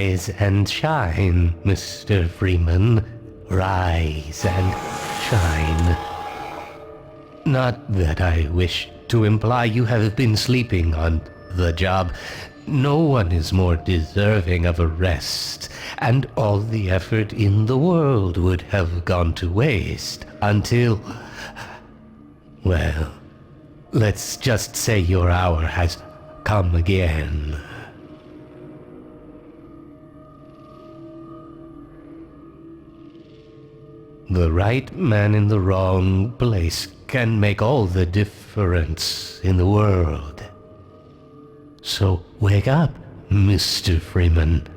Rise and shine, Mr. Freeman. Rise and shine. Not that I wish to imply you have been sleeping on the job. No one is more deserving of a rest, and all the effort in the world would have gone to waste until... well, let's just say your hour has come again. The right man in the wrong place can make all the difference in the world. So wake up, Mr. Freeman.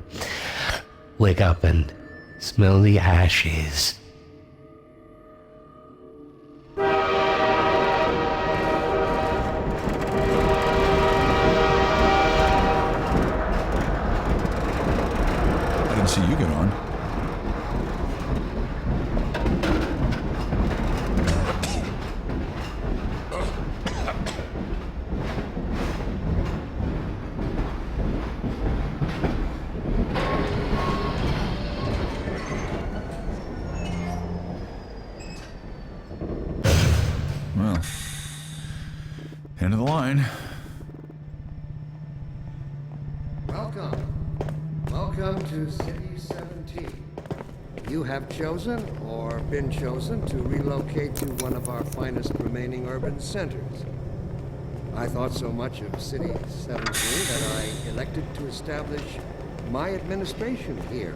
Wake up and smell the ashes. I didn't see you get on. Well, end of the line. Welcome to City 17. You have chosen, or been chosen, to relocate to one of our finest remaining urban centers. I thought so much of City 17 that I elected to establish my administration here,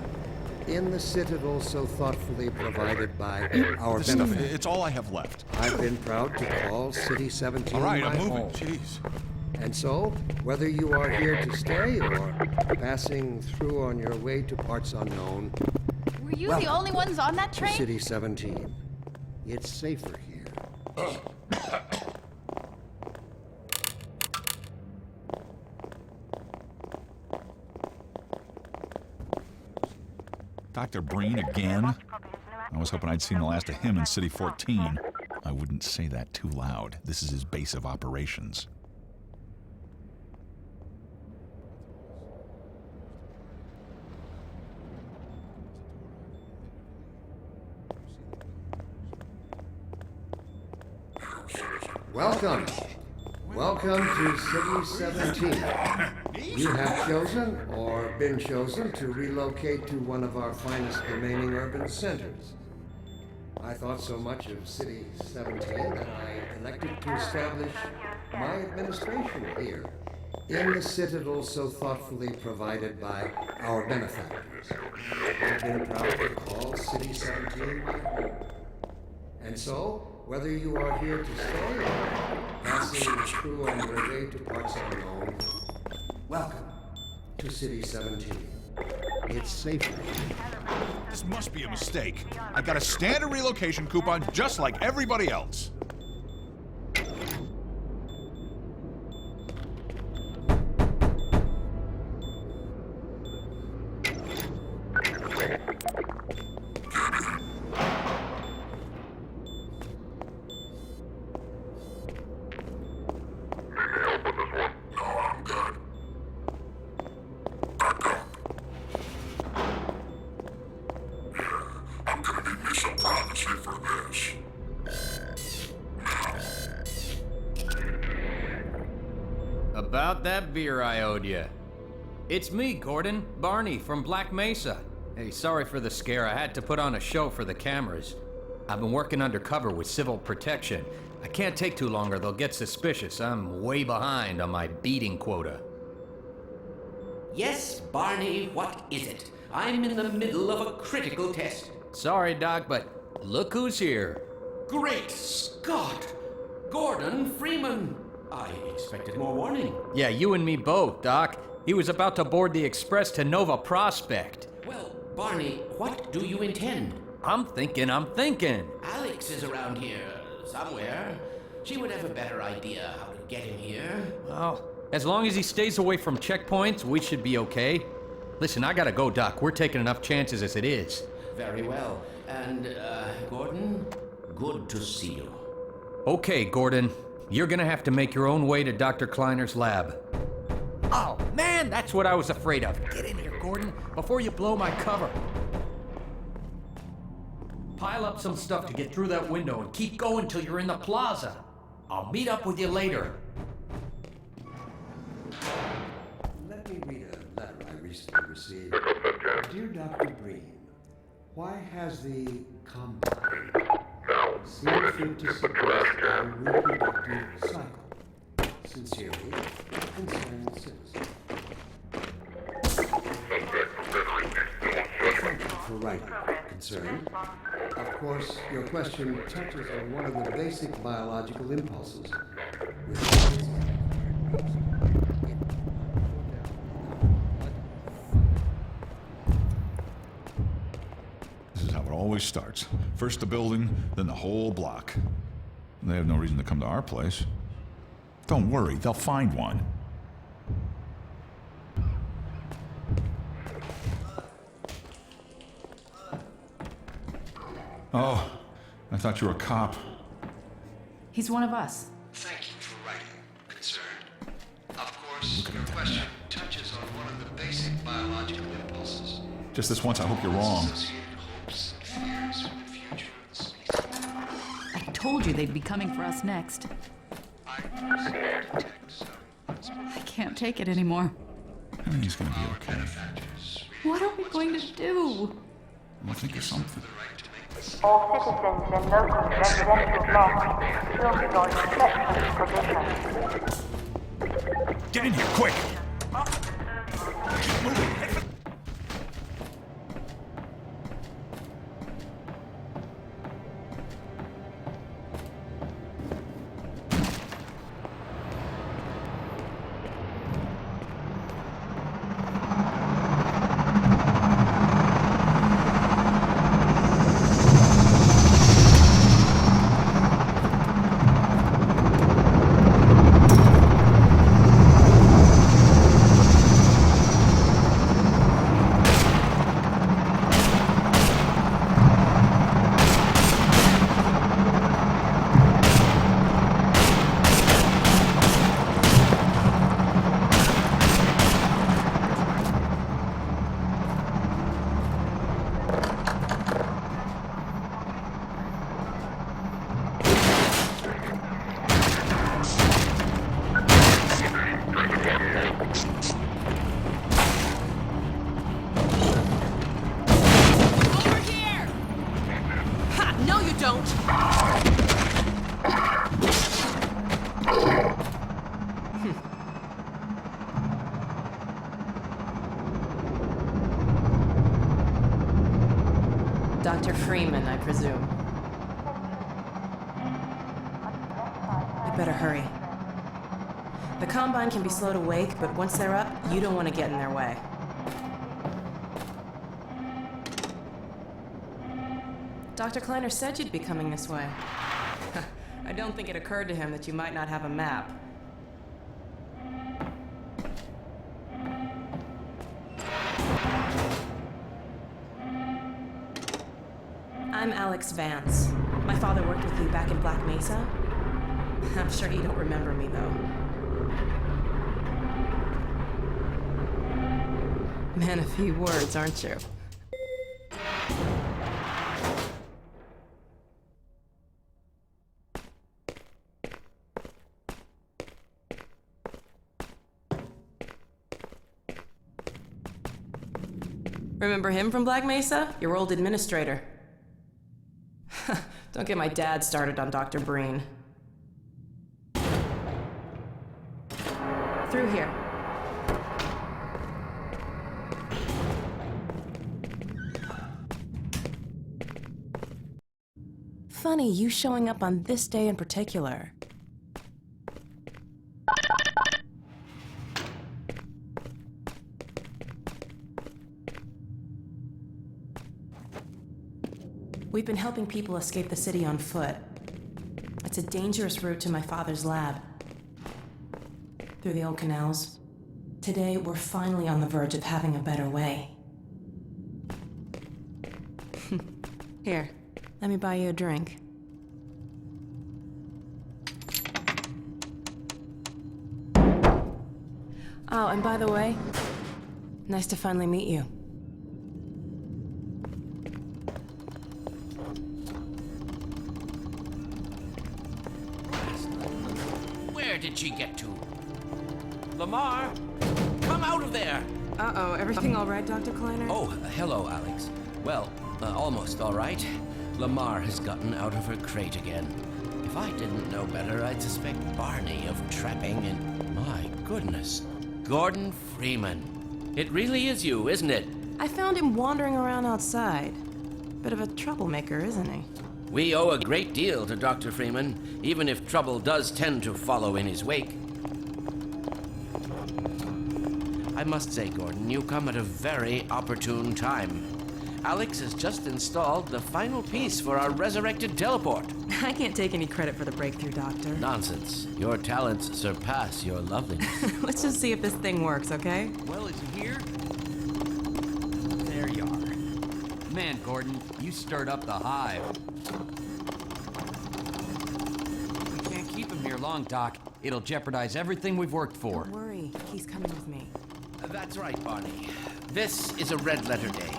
in the citadel so thoughtfully provided by our This stuff, benefit. it's all I have left. I've been proud to call City 17 All right, my I'm moving. home. Jeez. And so, whether you are here to stay or passing through on your way to parts unknown, Were you the only ones on that train? City 17, it's safer here. Dr. Breen again? I was hoping I'd seen the last of him in City 14. I wouldn't say that too loud. This is his base of operations. Welcome. Welcome to City 17. You have chosen, or been chosen, to relocate to one of our finest remaining urban centers. I thought so much of City 17 that I elected to establish my administration here, in the citadel so thoughtfully provided by our benefactors. I've been proud to call City 17 my home. And so, whether you are here to stay or passing through on your way to parts unknown, welcome to City 17. It's safer. This must be a mistake. I got a standard relocation coupon just like everybody else. About that beer I owed you. It's me, Gordon, Barney from Black Mesa. Hey, sorry for the scare. I had to put on a show for the cameras. I've been working undercover with civil protection. I can't take too long or they'll get suspicious. I'm way behind on my beating quota. Yes, Barney, what is it? I'm in the middle of a critical test. Sorry, Doc, but look who's here. Great Scott! Gordon Freeman! I expected more warning. Yeah, you and me both, Doc. He was about to board the express to Nova Prospect. Well, Barney, what do you intend? I'm thinking. Alex is around here somewhere. She would have a better idea how to get him here. Well, as long as he stays away from checkpoints, we should be okay. Listen, I gotta go, Doc. We're taking enough chances as it is. Very well. And, Gordon, good to see you. Okay, Gordon. You're gonna have to make your own way to Dr. Kleiner's lab. Oh, man, that's what I was afraid of. Get in here, Gordon. Gordon, before you blow my cover. Pile up some stuff to get through that window and keep going till you're in the plaza. I'll meet up with you later. Let me read a letter I recently received. Dear Dr. Breen, why has the Combine seen fit to suppress our reproductive cycle? Sincerely, concerned citizen. Thank you for writing. Concerned. Of course, your question touches on one of the basic biological impulses. This is how it always starts. First the building, then the whole block. They have no reason to come to our place. Don't worry, they'll find one. Oh, I thought you were a cop. He's one of us. Thank you for writing. Concerned. Of course, your question touches on one of the basic biological impulses. Just this once, I hope you're wrong. Associated hopes and fears for the future of the species. I told you they'd be coming for us next. I proceed to detect some unspoken I can't take it anymore. I think he's gonna be okay. benefactors. What are we going to do? I'll think of something. The right to make this All citizens and local residential blocks will be on inspection provision. Get in here, quick! Dr. Freeman, I presume. You better hurry. The Combine can be slow to wake, but once they're up, you don't want to get in their way. Dr. Kleiner said you'd be coming this way. I don't think it occurred to him that you might not have a map. I'm Alex Vance. My father worked with you back in Black Mesa. I'm sure you don't remember me, though. Man of few words, aren't you? Remember him from Black Mesa? Your old administrator. Don't get my dad started on Dr. Breen. Through here. Funny, you showing up on this day in particular. We've been helping people escape the city on foot. It's a dangerous route to my father's lab. Through the old canals. Today, we're finally on the verge of having a better way. Here, let me buy you a drink. Oh, and by the way, Nice to finally meet you. Where did she get to? Lamar, come out of there! Uh-oh, everything all right, Dr. Kleiner? Oh, hello, Alex. Well, almost all right. Lamar has gotten out of her crate again. If I didn't know better, I'd suspect Barney of trapping and... My goodness. Gordon Freeman. It really is you, isn't it? I found him wandering around outside. Bit of a troublemaker, isn't he? We owe a great deal to Dr. Freeman, even if trouble does tend to follow in his wake. I must say, Gordon, you come at a very opportune time. Alex has just installed the final piece for our resurrected teleport. I can't take any credit for the breakthrough, Doctor. Nonsense. Your talents surpass your loveliness. Let's just see if this thing works, okay? Well, is he here? There you are. Man, Gordon, you stirred up the hive. We can't keep him here long, Doc. It'll jeopardize everything we've worked for. Don't worry, he's coming with me. That's right, Barney. This is a red letter day.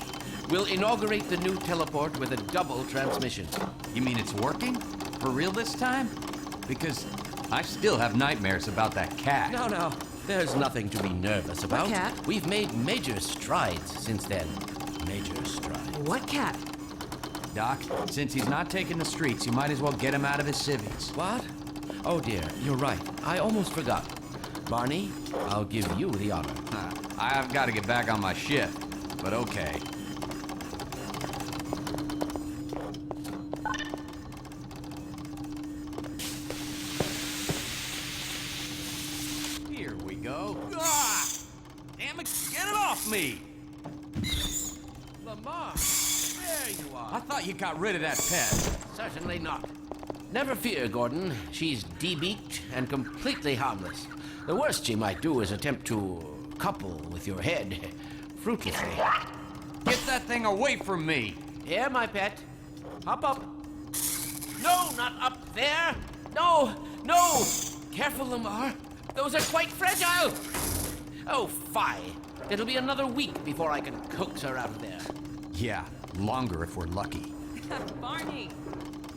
We'll inaugurate the new teleport with a double transmission. You mean it's working? For real this time? Because I still have nightmares about that cat. No. There's nothing to be nervous about. What cat? We've made major strides since then. Major strides. What cat? Doc, since he's not taking the streets, you might as well get him out of his civvies. What? Oh dear, you're right. I almost forgot. Barney, I'll give you the honor. I've got to get back on my shift, but okay. Here we go. Ah! Damn it, get it off me! Lamar, there you are. I thought you got rid of that pet. Certainly not. Never fear, Gordon. She's debeaked and completely harmless. The worst she might do is attempt to couple with your head. Fruitlessly. Get that thing away from me! Here, my pet. Hop up. No, not up there. No. Careful, Lamar. Those are quite fragile. Oh, fie. It'll be another week before I can coax her out of there. Yeah, longer if we're lucky. Barney,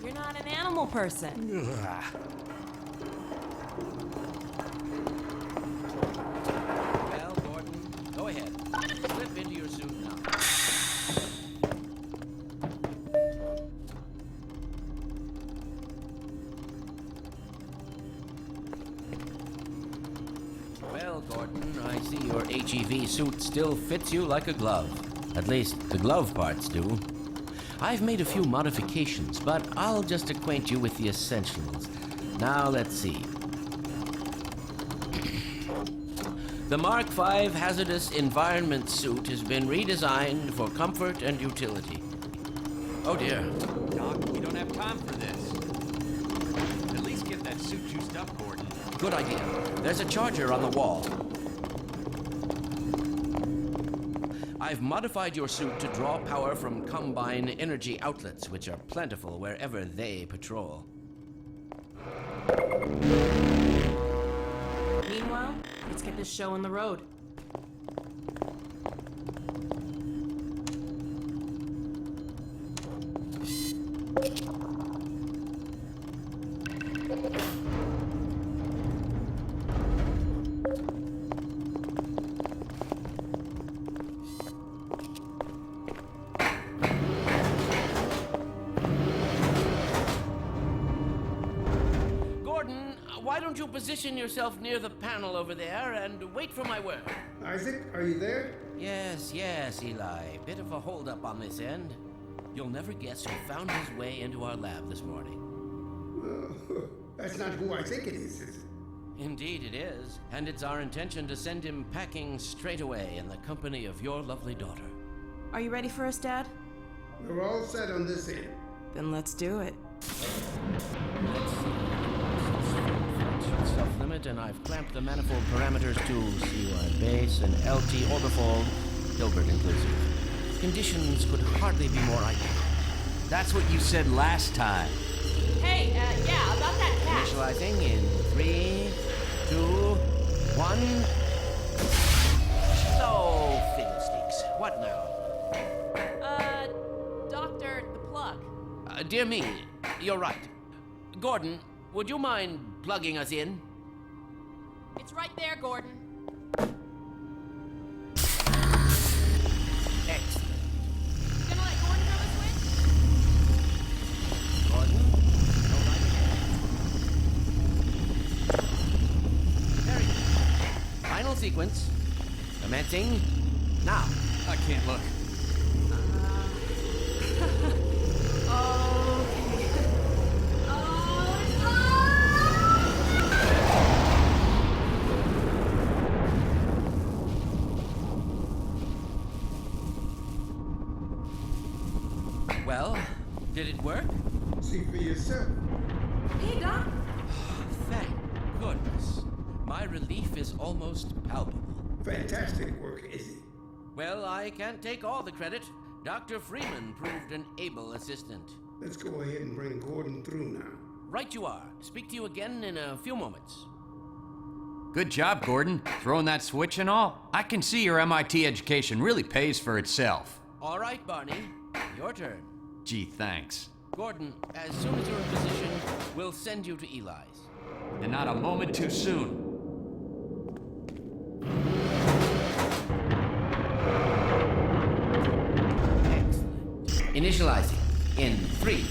you're not an animal person. Well, Gordon, go ahead. Slip into your suit now. Well, Gordon, I see your HEV suit still fits you like a glove. At least, the glove parts do. I've made a few modifications, but I'll just acquaint you with the essentials. Now, let's see. The Mark V Hazardous Environment Suit has been redesigned for comfort and utility. Oh dear. Doc, we don't have time for this. At least get that suit juiced up, Gordon. Good idea. There's a charger on the wall. I've modified your suit to draw power from Combine energy outlets, which are plentiful wherever they patrol. Meanwhile, let's get this show on the road. Why don't you position yourself near the panel over there and wait for my word? Isaac, are you there? Yes, Eli. Bit of a holdup on this end. You'll never guess who found his way into our lab this morning. That's not who I think it is it? Indeed it is. And it's our intention to send him packing straight away in the company of your lovely daughter. Are you ready for us, Dad? We're all set on this end. Then let's do it. Self-limit, and I've clamped the manifold parameters to CY base and LT orbifold, Hilbert inclusive. Conditions could hardly be more ideal. That's what you said last time. Hey, yeah, about that cat. Initializing in 3, 2, 1. So finished. What now? Doctor, the plug. Dear me, you're right. Gordon, would you mind plugging us in? It's right there, Gordon. Excellent. You gonna let Gordon throw the switch? Gordon, go right ahead. Very good. Final sequence. Commencing now. I can't look. Well, did it work? See for yourself. Hey, Doc. Thank goodness. My relief is almost palpable. Fantastic work, Izzy. Well, I can't take all the credit. Dr. Freeman proved an able assistant. Let's go ahead and bring Gordon through now. Right you are. Speak to you again in a few moments. Good job, Gordon. Throwing that switch and all. I can see your MIT education really pays for itself. All right, Barney. Your turn. Gee, thanks. Gordon, as soon as you're in position, we'll send you to Eli's. And not a moment too soon. Excellent. Initializing in 3,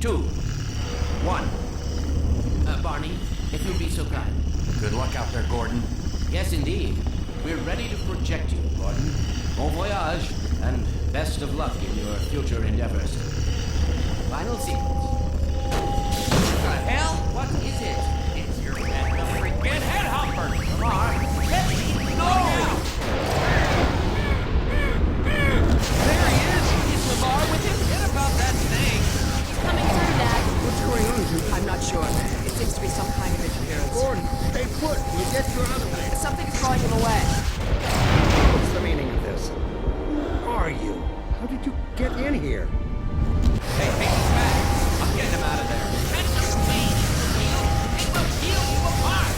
2, 1. Barney, if you'll be so kind. Good luck out there, Gordon. Yes, indeed. We're ready to project you, Gordon. Bon voyage, and best of luck in your future endeavors. Final sequence. What the hell? What is it? It's your head, the freaking headhopper! Lamar, let me go! There he is! Is Lamar with him? Forget about that thing! He's coming through, Dad. What's going on, Judy? I'm not sure. It seems to be some kind of interference. Gordon, stay put. We'll get you out of there. Something's drawing him away. What's the meaning of this? Who are you? How did you get in here? Hey, he's back! I'm getting him out of there. That's the speed! It will heal you apart!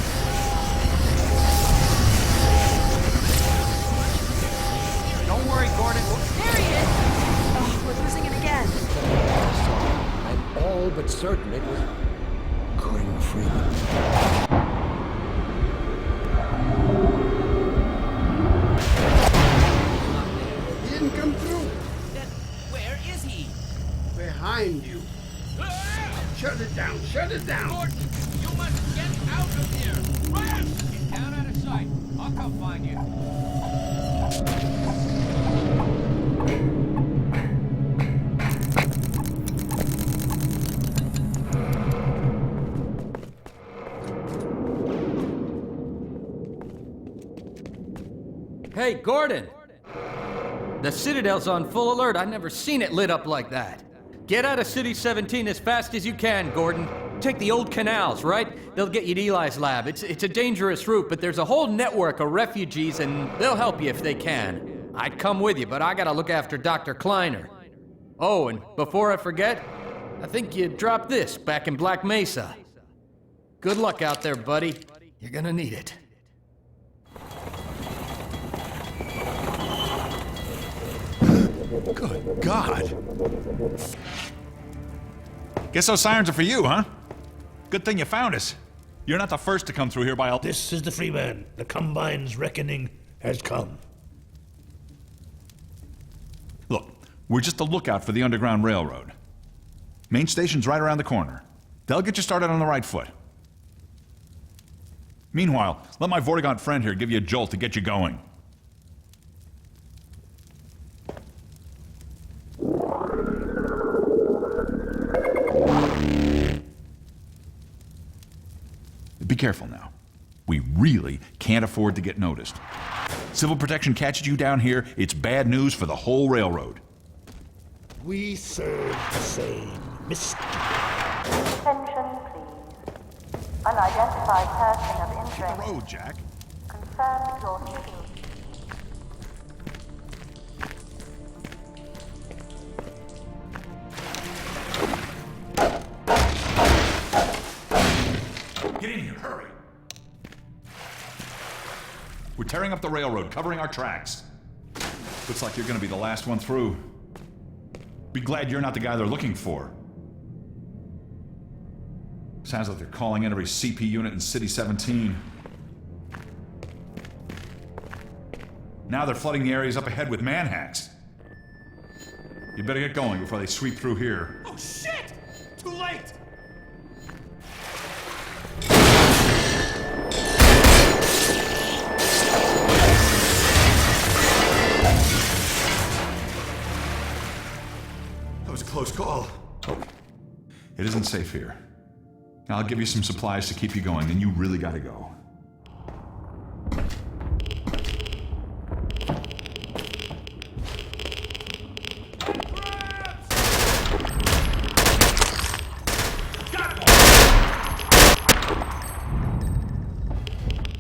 Don't worry, Gordon. There he is! Oh, we're losing it again. I'm all but certain it was Gordon Freeman. He didn't come through. Then where is he? Behind you. Shut it down. Shut it down. Gordon, you must get out of here! Run! Get down out of sight. I'll come find you. Hey, Gordon! The Citadel's on full alert. I've never seen it lit up like that. Get out of City 17 as fast as you can, Gordon. Take the old canals, right? They'll get you to Eli's lab. It's a dangerous route, but there's a whole network of refugees, and they'll help you if they can. I'd come with you, but I gotta look after Dr. Kleiner. Oh, and before I forget, I think you dropped this back in Black Mesa. Good luck out there, buddy. You're gonna need it. Good God. Guess those sirens are for you, huh? Good thing you found us. You're not the first to come through here by a... This is the Freeman. The Combine's reckoning has come. Look, we're just a lookout for the Underground Railroad. Main station's right around the corner. They'll get you started on the right foot. Meanwhile, let my Vortigaunt friend here give you a jolt to get you going. Be careful now. We really can't afford to get noticed. Civil protection catches you down here, it's bad news for the whole railroad. We serve the same mystery. Attention, please. Unidentified person of Hit the interest. road, Jack. Confirm your duty. Get in here, hurry! We're tearing up the railroad, covering our tracks. Looks like you're gonna be the last one through. Be glad you're not the guy they're looking for. Sounds like they're calling in every CP unit in City 17. Now they're flooding the areas up ahead with manhacks. You better get going before they sweep through here. Oh shit! Too late! That was a close call. It isn't safe here. I'll give you some supplies to keep you going, then you really gotta go.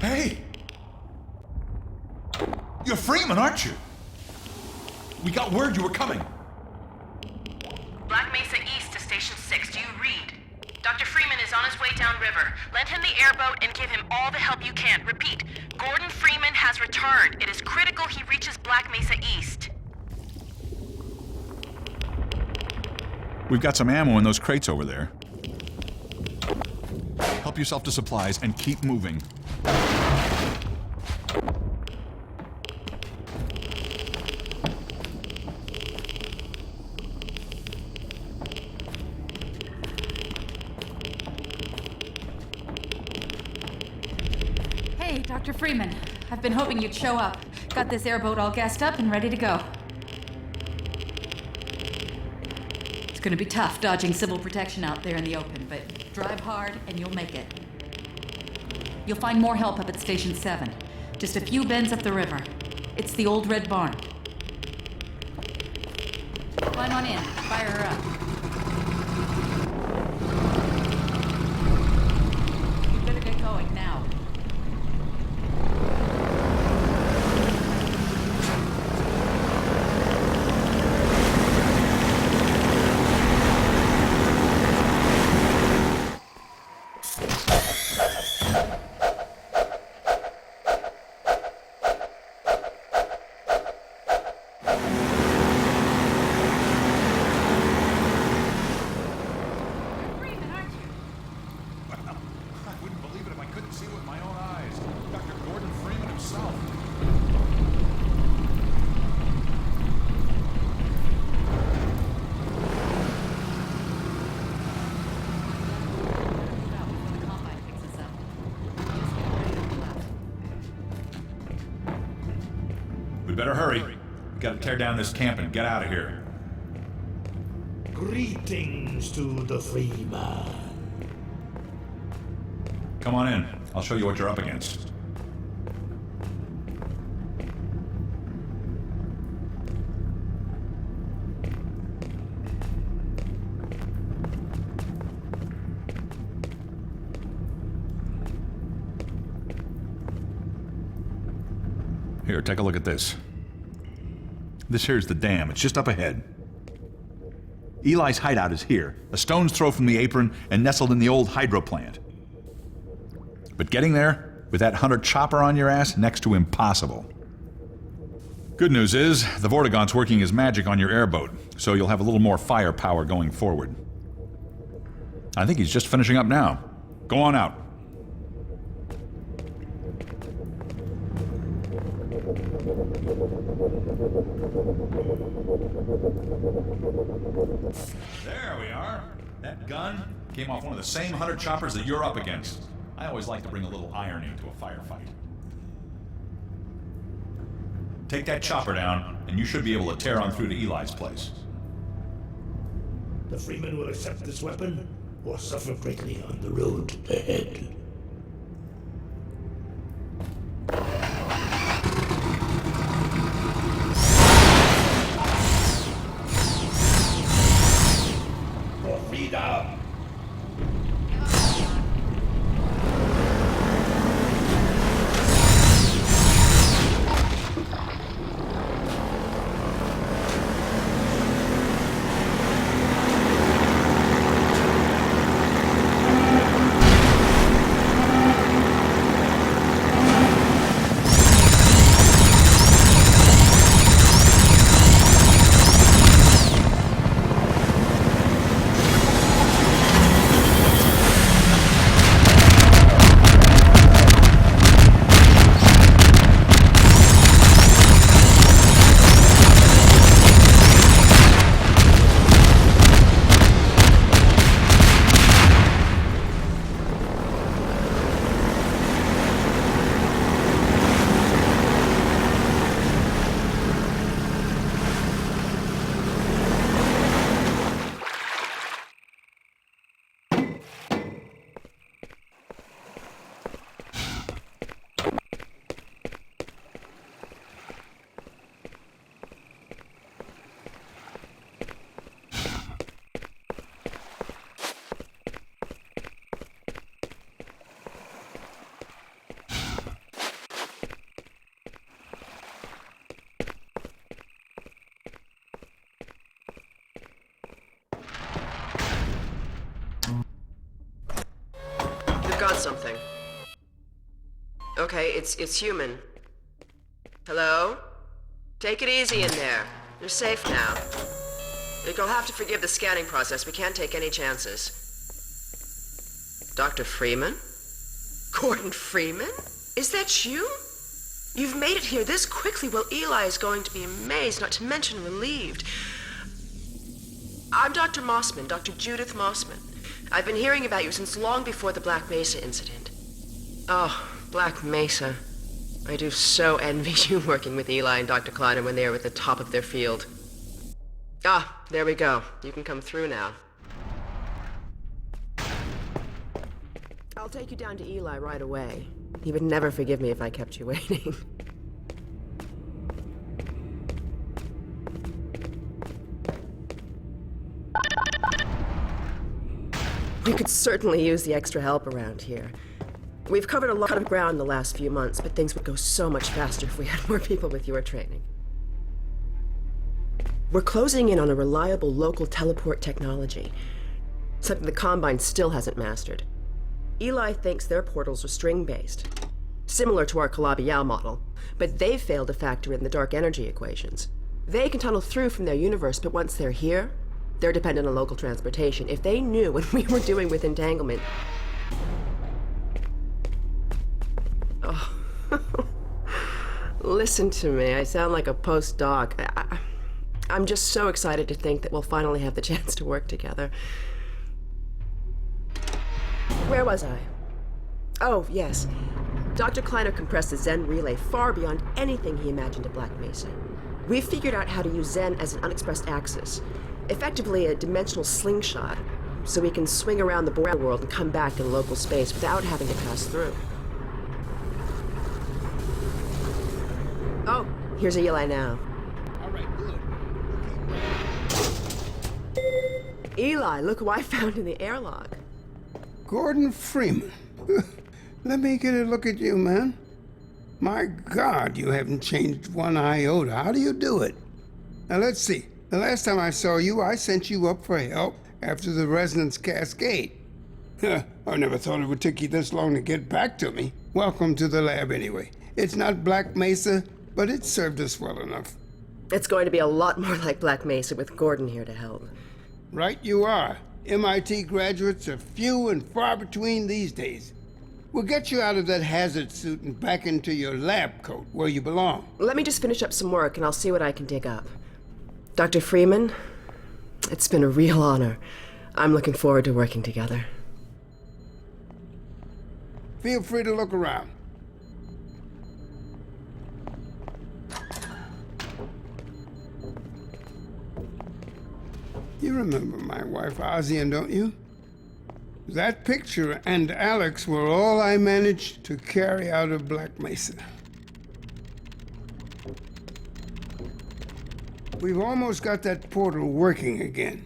Hey! You're Freeman, aren't you? We got word you were coming. Black Mesa East to Station 6. Do you read? Dr. Freeman is on his way downriver. Lend him the airboat and give him all the help you can. Repeat, Gordon Freeman has returned. It is critical he reaches Black Mesa East. We've got some ammo in those crates over there. Help yourself to supplies and keep moving. Hey, Dr. Freeman. I've been hoping you'd show up. Got this airboat all gassed up and ready to go. It's gonna be tough dodging civil protection out there in the open, but drive hard and you'll make it. You'll find more help up at Station 7. Just a few bends up the river. It's the old red barn. Climb on in. Fire her up. You better get going now. We better hurry. We gotta tear down this camp and get out of here. Greetings to the free man. Come on in. I'll show you what you're up against. Here, take a look at this. This here's the dam. It's just up ahead. Eli's hideout is here, a stone's throw from the apron and nestled in the old hydro plant. But getting there, with that Hunter chopper on your ass, next to impossible. Good news is, the Vortigaunt's working his magic on your airboat, so you'll have a little more firepower going forward. I think he's just finishing up now. Go on out. There we are. That gun came off one of the same Hunter choppers that you're up against. I always like to bring a little irony to a firefight. Take that chopper down, and you should be able to tear on through to Eli's place. The Freeman will accept this weapon or suffer greatly on the road ahead. For freedom! something. Okay, it's human. Hello? Take it easy in there. You're safe now. You'll have to forgive the scanning process. We can't take any chances. Dr. Freeman? Gordon Freeman? Is that you? You've made it here this quickly. Well, Eli is going to be amazed, not to mention relieved. I'm Dr. Mossman, Dr. Judith Mossman. I've been hearing about you since long before the Black Mesa incident. Oh, Black Mesa. I do so envy you working with Eli and Dr. Kleiner when they were at the top of their field. Ah, there we go. You can come through now. I'll take you down to Eli right away. He would never forgive me if I kept you waiting. We could certainly use the extra help around here. We've covered a lot of ground in the last few months, but things would go so much faster if we had more people with your training. We're closing in on a reliable local teleport technology, something the Combine still hasn't mastered. Eli thinks their portals are string-based, similar to our Calabi-Yau model, but they've failed to factor in the dark energy equations. They can tunnel through from their universe, but once they're here, they're dependent on local transportation. If they knew what we were doing with entanglement... Oh. Listen to me, I sound like a postdoc. I'm just so excited to think that we'll finally have the chance to work together. Where was I? Oh, yes. Dr. Kleiner compressed the Zen relay far beyond anything he imagined at Black Mesa. We've figured out how to use Zen as an unexpressed axis, effectively a dimensional slingshot, so we can swing around the border world and come back in local space without having to pass through. Oh, here's Eli now. All right, good. Eli, look who I found in the airlock. Gordon Freeman. Let me get a look at you, man. My God, you haven't changed one iota. How do you do it? Now, let's see. The last time I saw you, I sent you up for help after the resonance cascade. I never thought it would take you this long to get back to me. Welcome to the lab, anyway. It's not Black Mesa, but it served us well enough. It's going to be a lot more like Black Mesa with Gordon here to help. Right you are. MIT graduates are few and far between these days. We'll get you out of that hazard suit and back into your lab coat where you belong. Let me just finish up some work and I'll see what I can dig up. Dr. Freeman, it's been a real honor. I'm looking forward to working together. Feel free to look around. You remember my wife, Ozian, don't you? That picture and Alex were all I managed to carry out of Black Mesa. We've almost got that portal working again.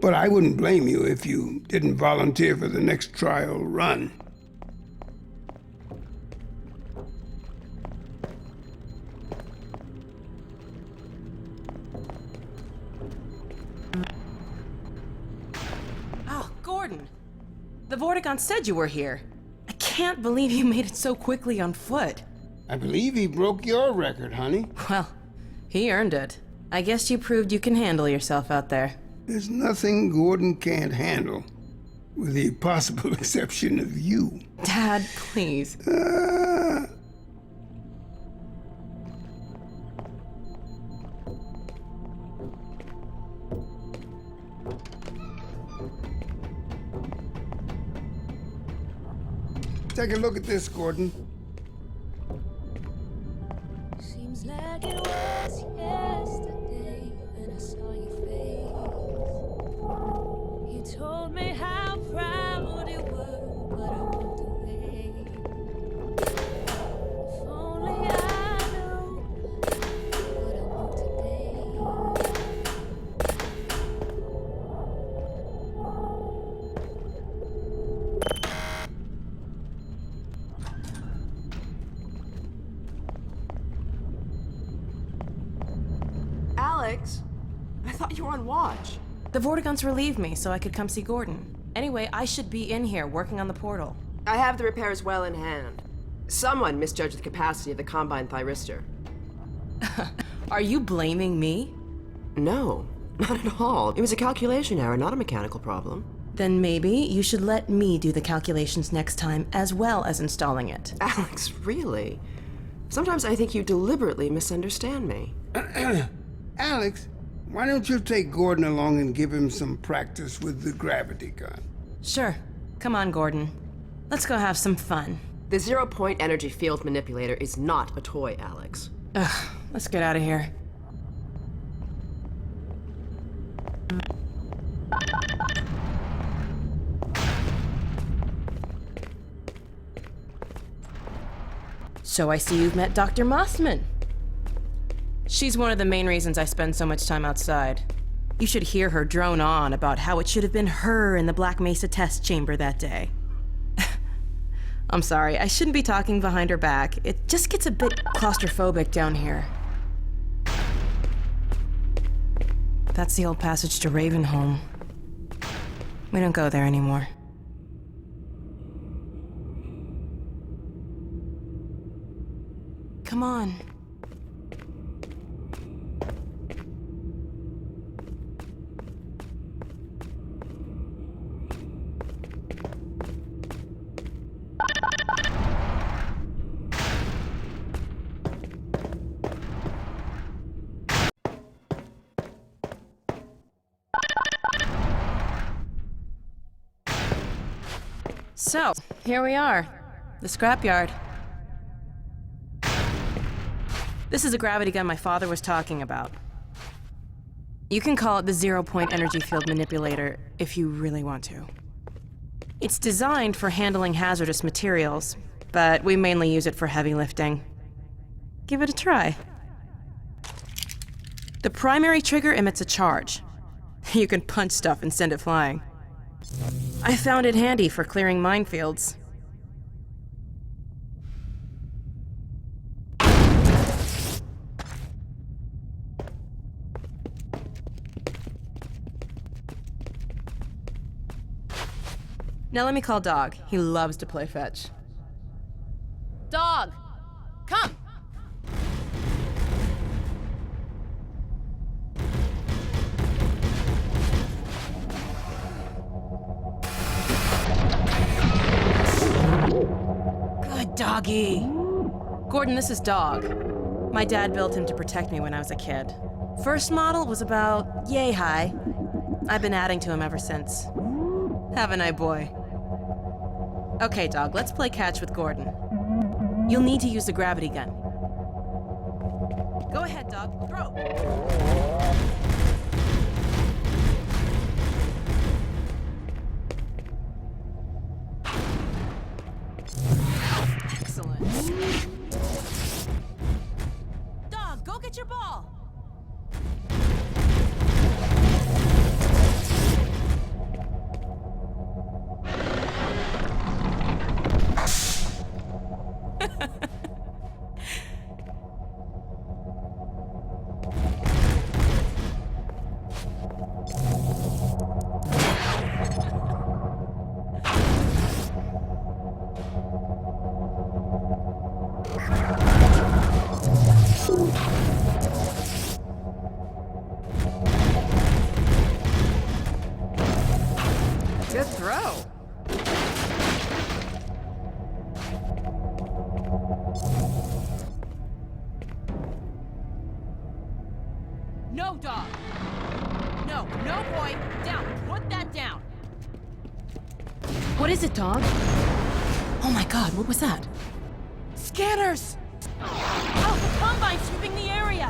But I wouldn't blame you if you didn't volunteer for the next trial run. Oh, Gordon. The Vortigaunt said you were here. I can't believe you made it so quickly on foot. I believe he broke your record, honey. Well, he earned it. I guess you proved you can handle yourself out there. There's nothing Gordon can't handle, with the possible exception of you. Dad, please. Take a look at this, Gordon. Seems like it was yesterday when I saw your face. You told me how proud you were, but I walked away. If only I knew what I know today. Alex, I thought you were on watch. The Vortigaunts relieved me so I could come see Gordon. Anyway, I should be in here working on the portal. I have the repairs well in hand. Someone misjudged the capacity of the Combine thyristor. Are you blaming me? No, not at all. It was a calculation error, not a mechanical problem. Then maybe you should let me do the calculations next time, as well as installing it. Alex, really? Sometimes I think you deliberately misunderstand me. Alex, why don't you take Gordon along and give him some practice with the gravity gun? Sure. Come on, Gordon. Let's go have some fun. The zero-point energy field manipulator is not a toy, Alex. Ugh, let's get out of here. So I see you've met Dr. Mossman. She's one of the main reasons I spend so much time outside. You should hear her drone on about how it should have been her in the Black Mesa test chamber that day. I'm sorry, I shouldn't be talking behind her back. It just gets a bit claustrophobic down here. That's the old passage to Ravenholm. We don't go there anymore. Come on. So, here we are. The scrapyard. This is a gravity gun my father was talking about. You can call it the zero-point energy field manipulator if you really want to. It's designed for handling hazardous materials, but we mainly use it for heavy lifting. Give it a try. The primary trigger emits a charge. You can punch stuff and send it flying. I found it handy for clearing minefields. Now let me call Dog. He loves to play fetch. Dog! Come! Good doggy. Gordon, this is Dog. My dad built him to protect me when I was a kid. First model was about yay high. I've been adding to him ever since. Haven't I, boy? Okay, Dog, let's play catch with Gordon. You'll need to use the gravity gun. Go ahead, Dog. Throw. Excellent. Dog, go get your ball. Good throw. No, Dog. No, boy. Down. Put that down. What is it, Dog? Oh my God, what was that? Scanners! Oh, the Combine's sweeping the area.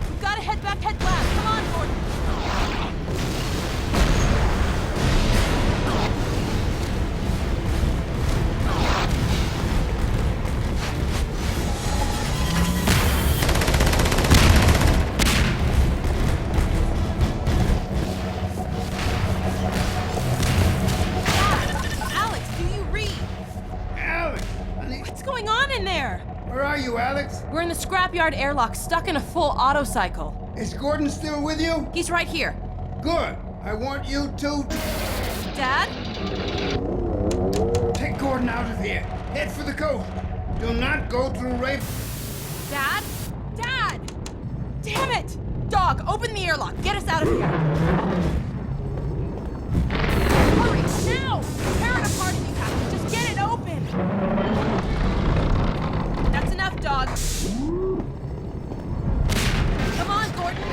We've got to head back, head lab. Come on, Gordon. Where are you, Alex? We're in the scrapyard airlock, stuck in a full auto cycle. Is Gordon still with you? He's right here. Good. I want you to... Dad? Take Gordon out of here. Head for the coast. Do not go through Raven. Dad? Dad! Damn it! Dog, open the airlock. Get us out of here. Hurry, now! Tear it apart if you have to. Just get it open. That's enough, dog. Come on, Gordon.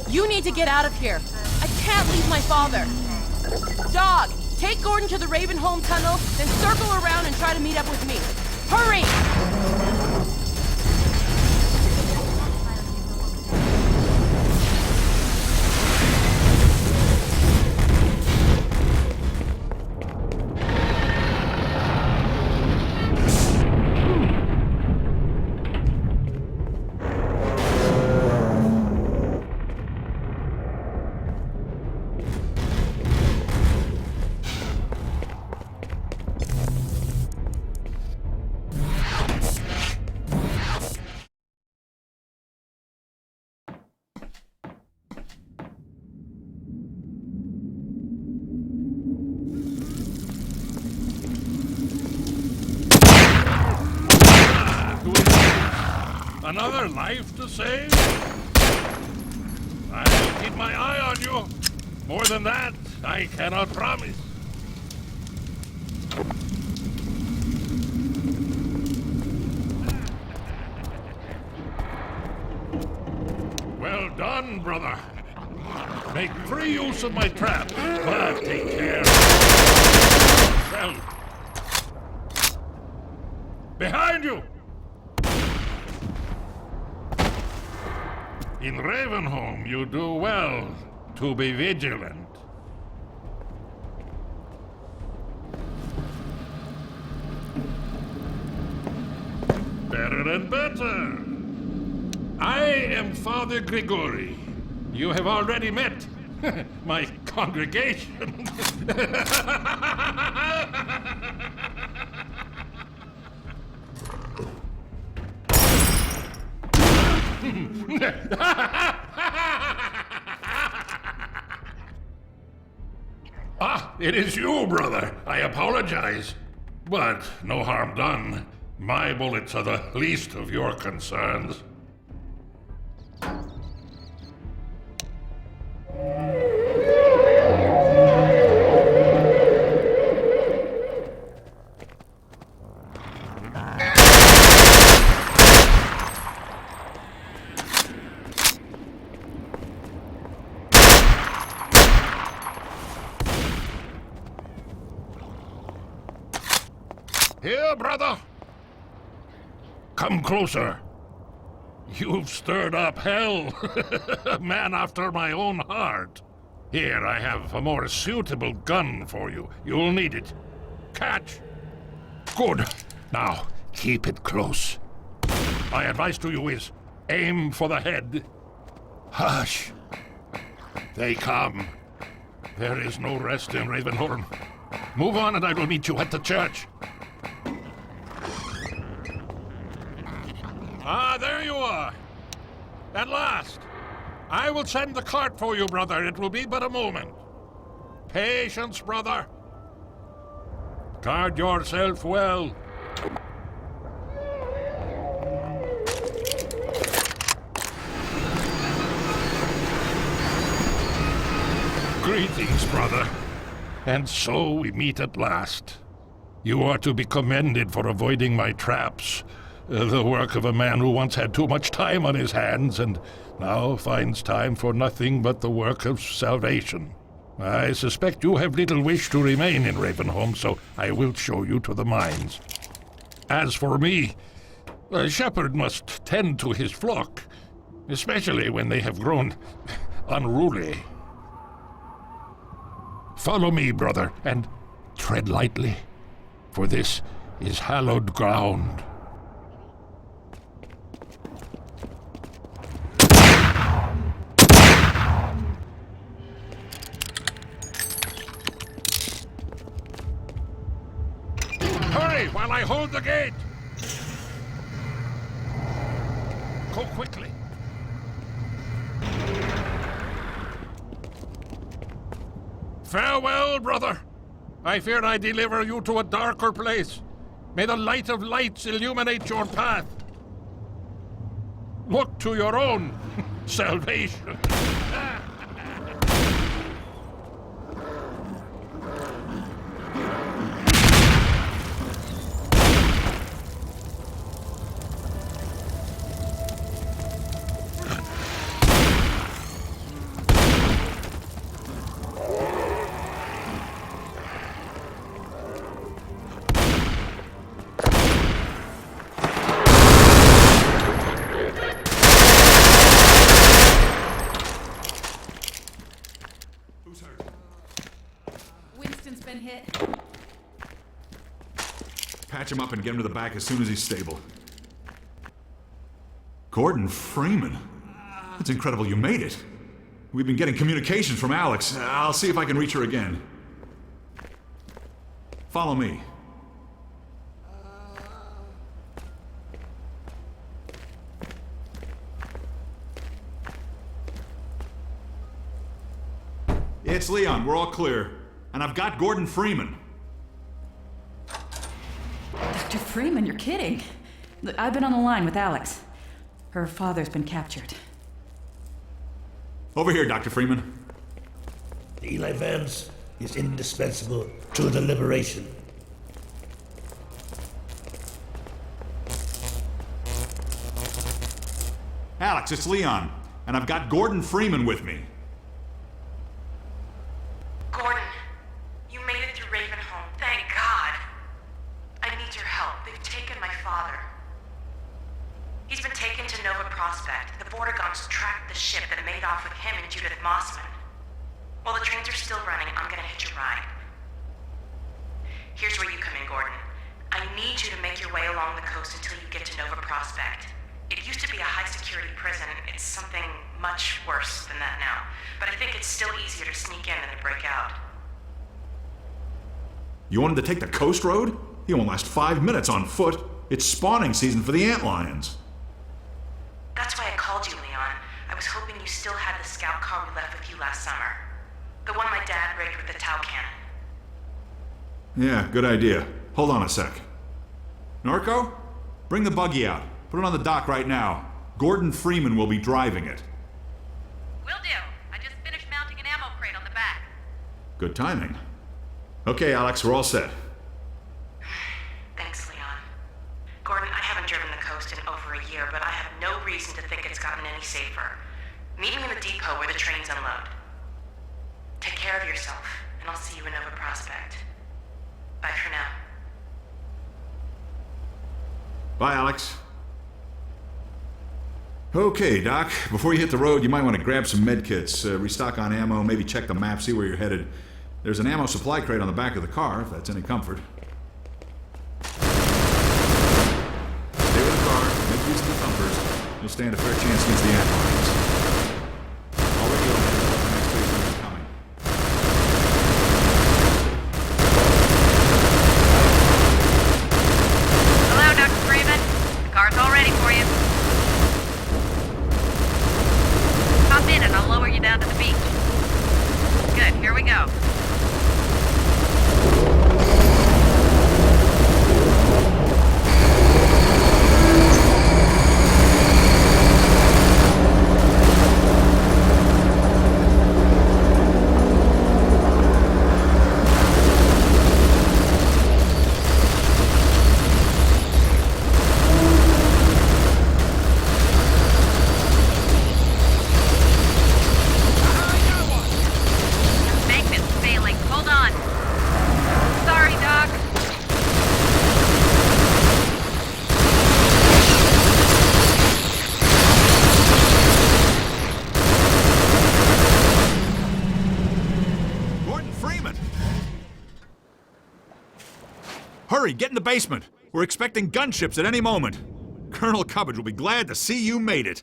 You need to get out of here. I can't leave my father. Dog, take Gordon to the Ravenholm tunnel, then circle around and try to meet up with me. Hurry! Another life to save? I'll keep my eye on you. More than that, I cannot promise. Well done, brother. Make free use of my trap, but take care of yourself. Behind you! In Ravenholm, you do well to be vigilant. Better and better. I am Father Grigori. You have already met my congregation. Ah, it is you, brother. I apologize. But no harm done. My bullets are the least of your concerns. Here, brother. Come closer. You've stirred up hell. A man after my own heart. Here, I have a more suitable gun for you. You'll need it. Catch. Good. Now, keep it close. My advice to you is, aim for the head. Hush. They come. There is no rest in Ravenholm. Move on and I will meet you at the church. Ah, there you are. At last. I will send the cart for you, brother. It will be but a moment. Patience, brother. Guard yourself well. Greetings, brother. And so we meet at last. You are to be commended for avoiding my traps. The work of a man who once had too much time on his hands and now finds time for nothing but the work of salvation. I suspect you have little wish to remain in Ravenholm, so I will show you to the mines. As for me, a shepherd must tend to his flock, especially when they have grown unruly. Follow me, brother, and tread lightly, for this is hallowed ground. away while I hold the gate! Go quickly. Farewell, brother. I fear I deliver you to a darker place. May the light of lights illuminate your path. Look to your own salvation. Winston's been hit. Patch him up and get him to the back as soon as he's stable. Gordon Freeman? It's incredible you made it. We've been getting communications from Alex. I'll see if I can reach her again. Follow me. It's Leon. We're all clear. And I've got Gordon Freeman. Dr. Freeman, you're kidding. Look, I've been on the line with Alex. Her father's been captured. Over here, Dr. Freeman. Eli Vance is indispensable to the liberation. Alex, it's Leon. And I've got Gordon Freeman with me. Gordon, you made it through Ravenholm. Thank God. I need your help. They've taken my father. He's been taken to Nova Prospect. The Vortigaunts tracked the ship that made off with him and Judith Mossman. While the trains are still running, I'm gonna hitch a ride. Here's where you come in, Gordon. I need you to make your way along the coast until you get to Nova Prospect. It used to be a high-security prison. It's something much worse than that now. But I think it's still easier to sneak in than to break out. You want him to take the coast road? He won't last 5 minutes on foot. It's spawning season for the antlions. That's why I called you, Leon. I was hoping you still had the scout car we left with you last summer. The one my dad rigged with the Tau cannon. Yeah, good idea. Hold on a sec. Norco? Bring the buggy out. Put it on the dock right now. Gordon Freeman will be driving it. Will do. I just finished mounting an ammo crate on the back. Good timing. Okay, Alex, we're all set. Thanks, Leon. Gordon, I haven't driven the coast in over a year, but I have no reason to think it's gotten any safer. Meet me in the depot where the trains unload. Take care of yourself, and I'll see you in Nova Prospect. Bye for now. Bye, Alex. Okay, Doc. Before you hit the road, you might want to grab some medkits, restock on ammo, maybe check the map, see where you're headed. There's an ammo supply crate on the back of the car, if that's any comfort. Stay with the car, make use of the thumpers. You'll stand a fair chance against the antlions. Already on the next station is coming. Hello, Dr. Freeman. The car's all ready for you. Hop in and I'll lower you down to the beach. Good, here we go. Hurry, get in the basement. We're expecting gunships at any moment. Colonel Cubbage will be glad to see you made it.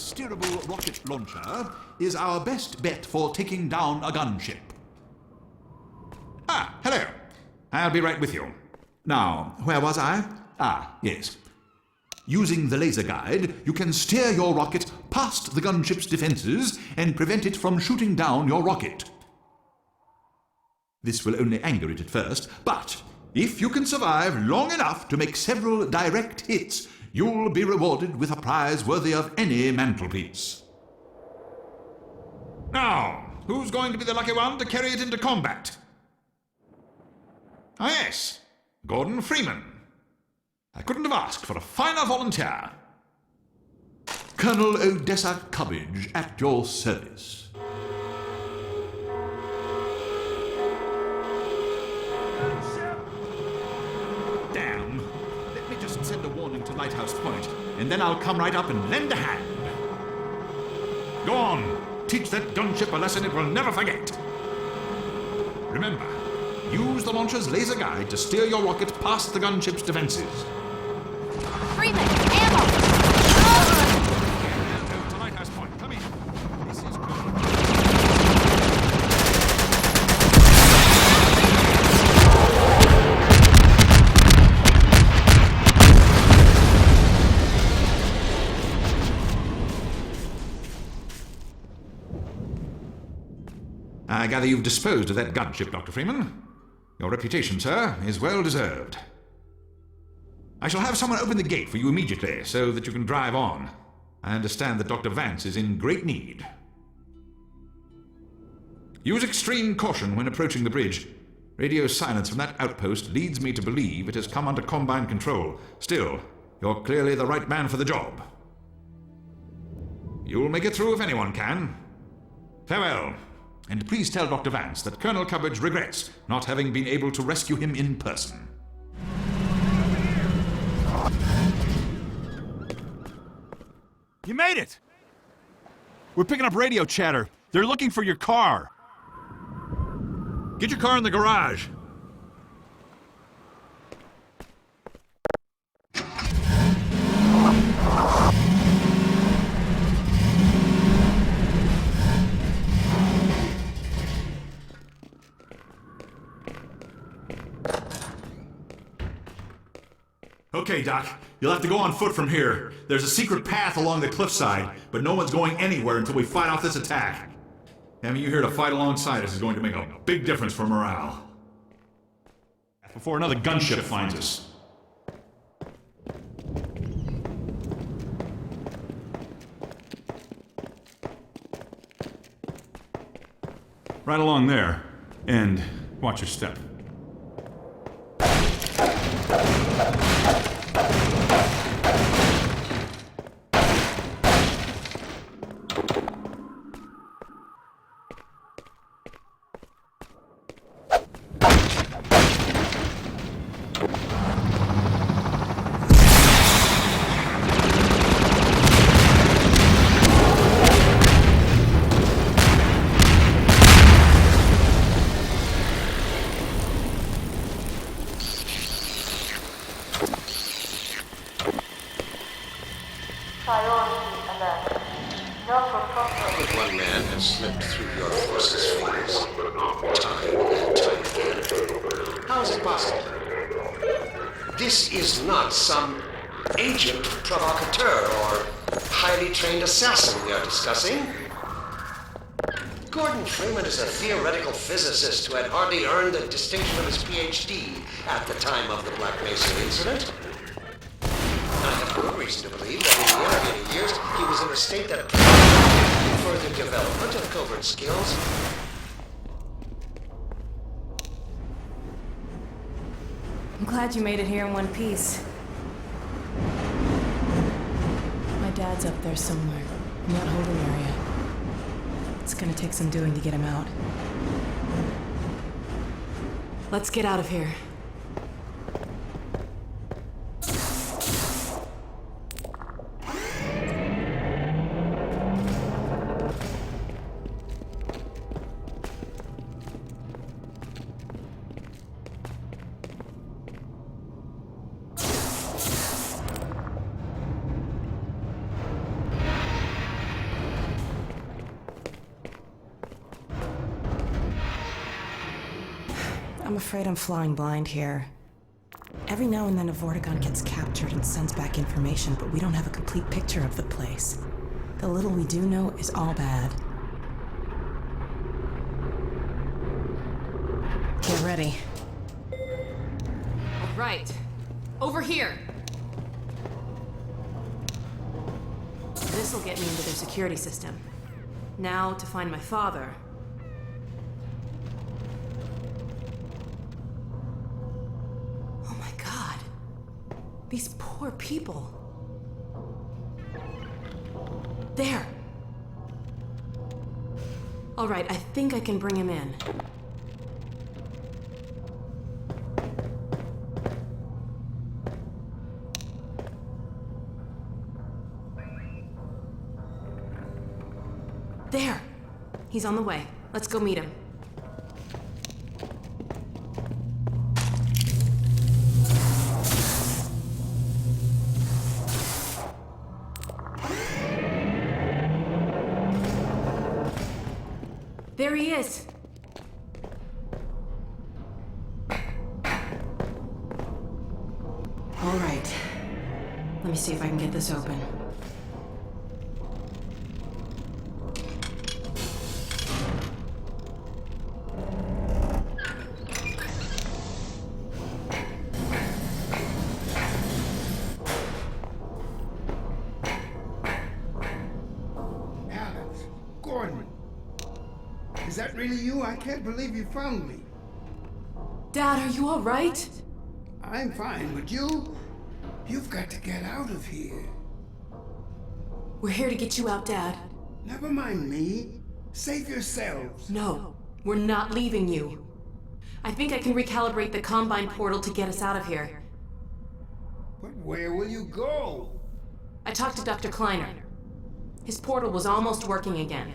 steerable rocket launcher is our best bet for taking down a gunship. Ah, hello. I'll be right with you. Now, where was I? Ah, yes. Using the laser guide, you can steer your rocket past the gunship's defenses and prevent it from shooting down your rocket. This will only anger it at first, but if you can survive long enough to make several direct hits, you'll be rewarded with a prize worthy of any mantelpiece. Now, who's going to be the lucky one to carry it into combat? Ah, yes, Gordon Freeman. I couldn't have asked for a finer volunteer. Colonel Odessa Cubbage at your service. Damn. Let me just send a warning to Lighthouse Point, and then I'll come right up and lend a hand. Go on. Teach that gunship a lesson it will never forget. Remember, use the launcher's laser guide to steer your rocket past the gunship's defenses. Freeman, ammo! To Lighthouse Point, come in. This is I gather you've disposed of that gunship, Dr. Freeman. Your reputation, sir, is well deserved. I shall have someone open the gate for you immediately, so that you can drive on. I understand that Dr. Vance is in great need. Use extreme caution when approaching the bridge. Radio silence from that outpost leads me to believe it has come under Combine control. Still, you're clearly the right man for the job. You'll make it through if anyone can. Farewell. And please tell Dr. Vance that Colonel Cubbage regrets not having been able to rescue him in person. You made it! We're picking up radio chatter. They're looking for your car. Get your car in the garage. Okay, Doc. You'll have to go on foot from here. There's a secret path along the cliffside, but no one's going anywhere until we fight off this attack. Having you here to fight alongside us is going to make a big difference for morale. Before another gunship finds us. Right along there. And watch your step. One man has slipped through your forces' fingers. Time and time again. How is it possible? This is not some agent provocateur or highly trained assassin we are discussing. Gordon Freeman is a theoretical physicist who had hardly earned the distinction of his PhD at the time of the Black Mesa incident. I have good reason to believe that in the intervening years he was in a state that further development of covert skills. I'm glad you made it here in one piece. My dad's up there somewhere, in that holding area. It's gonna take some doing to get him out. Let's get out of here. I'm afraid I'm flying blind here. Every now and then a Vortigaunt gets captured and sends back information, but we don't have a complete picture of the place. The little we do know is all bad. Get ready. All right. Over here. This'll get me into their security system. Now to find my father. Oh my God. These poor people. There. All right, I think I can bring him in. There! He's on the way. Let's go meet him. There he is! All right. Let me see if I can get this open. Is that really you? I can't believe you found me. Dad, are you all right? I'm fine, but you've got to get out of here. We're here to get you out, Dad. Never mind me. Save yourselves. No, we're not leaving you. I think I can recalibrate the Combine portal to get us out of here. But where will you go? I talked to Dr. Kleiner. His portal was almost working again.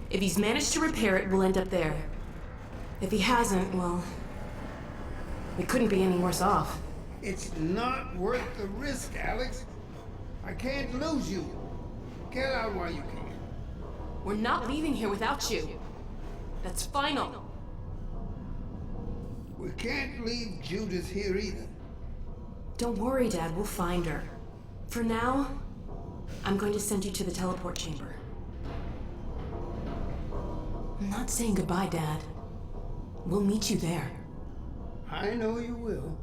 If he's managed to repair it, we'll end up there. If he hasn't, well, we couldn't be any worse off. It's not worth the risk, Alex. I can't lose you. Get out while you can. We're not leaving here without you. That's final. We can't leave Judith here either. Don't worry, Dad. We'll find her. For now, I'm going to send you to the teleport chamber. I'm not saying goodbye, Dad. We'll meet you there. I know you will.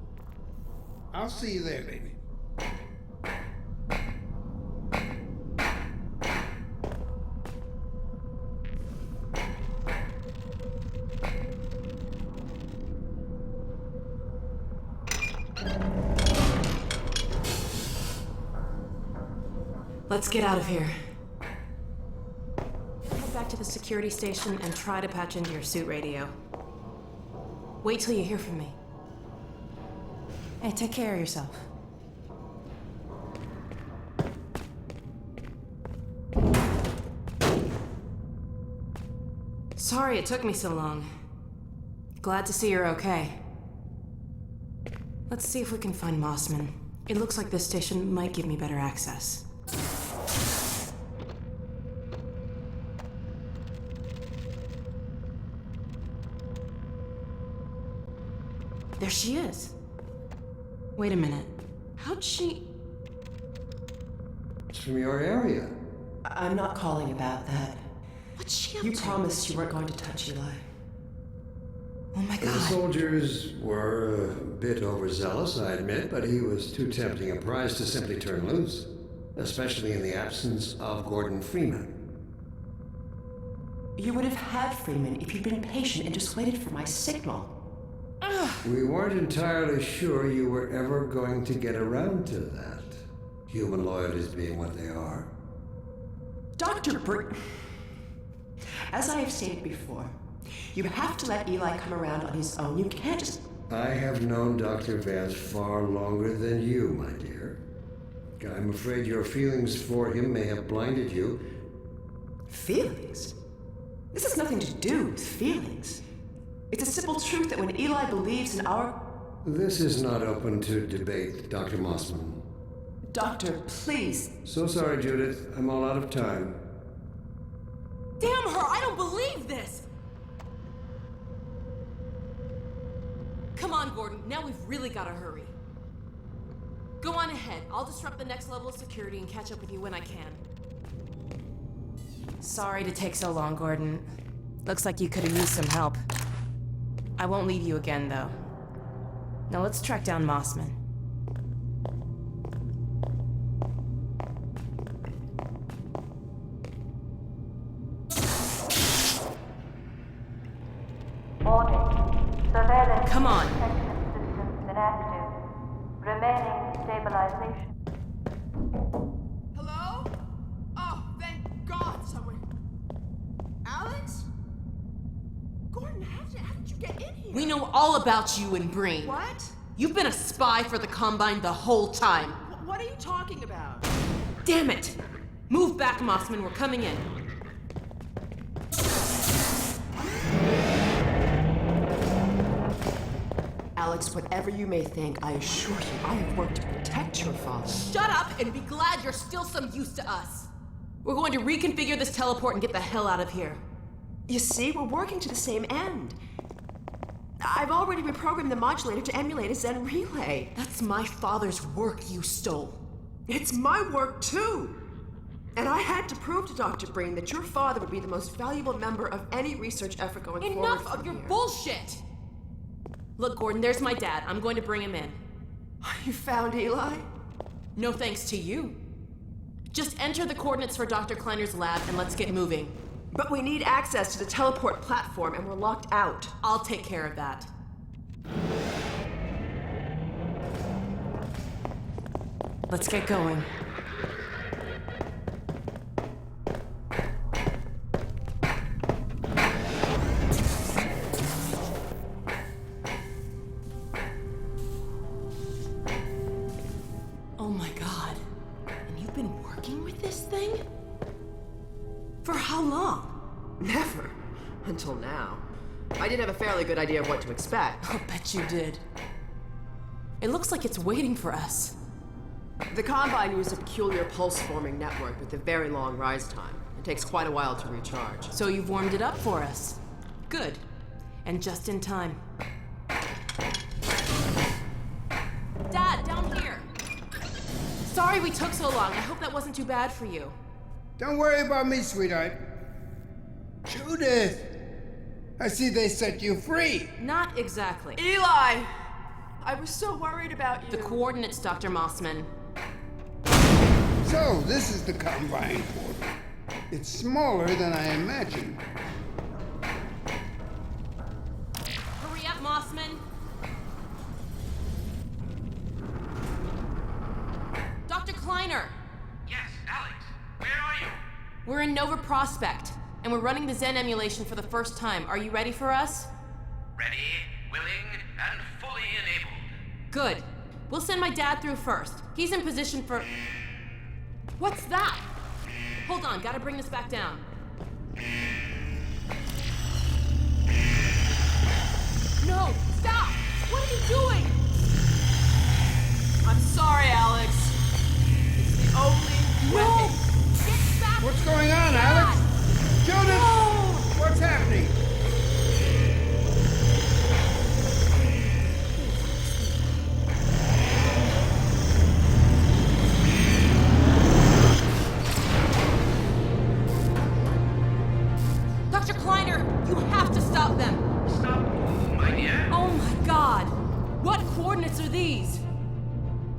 I'll see you there, baby. Let's get out of here. Head back to the security station and try to patch into your suit radio. Wait till you hear from me. Hey, take care of yourself. Sorry it took me so long. Glad to see you're okay. Let's see if we can find Mossman. It looks like this station might give me better access. There she is. Wait a minute. How'd she... It's from your area. I'm not calling about that. What's she up You to? promised you weren't going to touch Eli. Oh my The God. soldiers were a bit overzealous, I admit, but he was too tempting a prize to simply turn loose, especially in the absence of Gordon Freeman. You would have had Freeman if you'd been patient and just waited for my signal. We weren't entirely sure you were ever going to get around to that, human loyalties being what they are. Dr. As I have stated before, you have to let Eli come around on his own. You can't just... I have known Dr. Vance far longer than you, my dear. I'm afraid your feelings for him may have blinded you. Feelings? This has nothing to do with feelings. It's a simple truth that when Eli believes in our... This is not open to debate, Dr. Mossman. Doctor, please. So sorry, Judith. I'm all out of time. Damn her! I don't believe this! Come on, Gordon. Now we've really got to hurry. Go on ahead. I'll disrupt the next level of security and catch up with you when I can. Sorry to take so long, Gordon. Looks like you could have used some help. I won't leave you again, though. Now let's track down Mossman. Warning. Surveillance Come on. detection systems inactive. Remaining stabilization. Hello? Oh, thank God someone... Alex? Gordon, how did you get in here? We know all about you and Breen. What? You've been a spy for the Combine the whole time. What are you talking about? Damn it! Move back, Mossman. We're coming in. Alex, whatever you may think, I assure you, I have worked to protect your father. Shut up and be glad you're still some use to us. We're going to reconfigure this teleport and get the hell out of here. You see, we're working to the same end. I've already reprogrammed the modulator to emulate a Zen relay. That's my father's work you stole. It's my work, too. And I had to prove to Dr. Breen that your father would be the most valuable member of any research effort going forward. Enough of your bullshit! Look, Gordon, there's my dad. I'm going to bring him in. You found Eli? No thanks to you. Just enter the coordinates for Dr. Kleiner's lab and let's get moving. But we need access to the teleport platform and we're locked out. I'll take care of that. Let's get going. Oh my God. And you've been working with this thing? For how long? Never. Until now. I did have a fairly good idea of what to expect. I'll bet you did. It looks like it's waiting for us. The Combine uses a peculiar pulse-forming network with a very long rise time. It takes quite a while to recharge. So you've warmed it up for us. Good. And just in time. Dad, down here! Sorry we took so long. I hope that wasn't too bad for you. Don't worry about me, sweetheart. Judith! I see they set you free. Not exactly. Eli! I was so worried about you. The coordinates, Dr. Mossman. So, this is the Combine portal. It's smaller than I imagined. Hurry up, Mossman. Dr. Kleiner! Yes, Alex. Where are you? We're in Nova Prospect, and we're running the Zen emulation for the first time. Are you ready for us? Ready, willing, and fully enabled. Good. We'll send my dad through first. He's in position for... What's that? Hold on, gotta bring this back down. No! Stop! What are you doing? I'm sorry, Alex. It's the only way. No! Get back! What's going on, Alex? Judith! No! What's happening? Dr. Kleiner, you have to stop them! Stop who, my dear? Oh my God! What coordinates are these?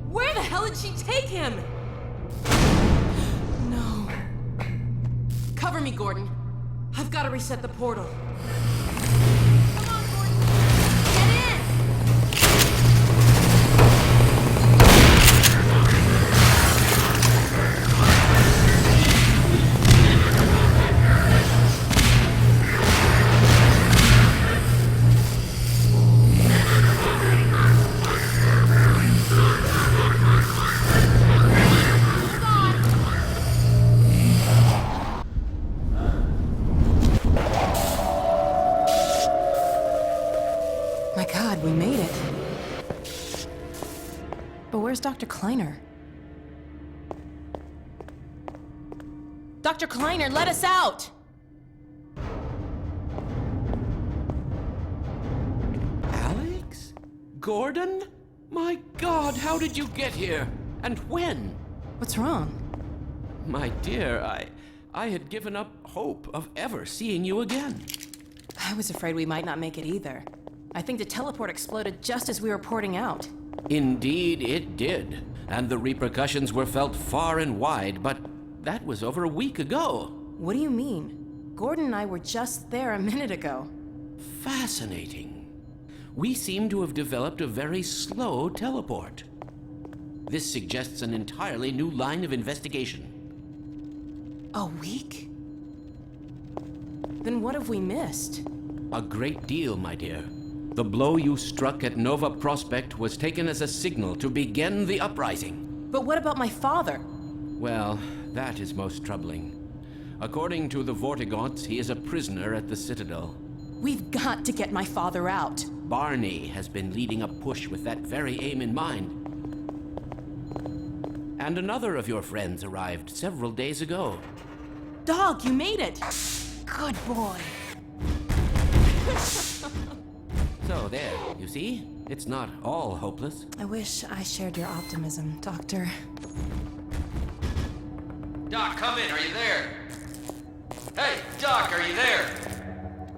Where the hell did she take him? No. Cover me, Gordon. I've got to reset the portal. Come on, Gordon! Get in! My God, we made it. But where's Dr. Kleiner? Dr. Kleiner, let us out! Alex? Gordon? My God, how did you get here? And when? What's wrong? My dear, I had given up hope of ever seeing you again. I was afraid we might not make it either. I think the teleport exploded just as we were porting out. Indeed, it did. And the repercussions were felt far and wide, but that was over a week ago. What do you mean? Gordon and I were just there a minute ago. Fascinating. We seem to have developed a very slow teleport. This suggests an entirely new line of investigation. A week? Then what have we missed? A great deal, my dear. The blow you struck at Nova Prospect was taken as a signal to begin the uprising. But what about my father? Well, that is most troubling. According to the Vortigaunts, he is a prisoner at the Citadel. We've got to get my father out. Barney has been leading a push with that very aim in mind. And another of your friends arrived several days ago. Dog, you made it! Good boy. So there, you see? It's not all hopeless. I wish I shared your optimism, Doctor. Doc, come in. Are you there? Hey, Doc, are you there?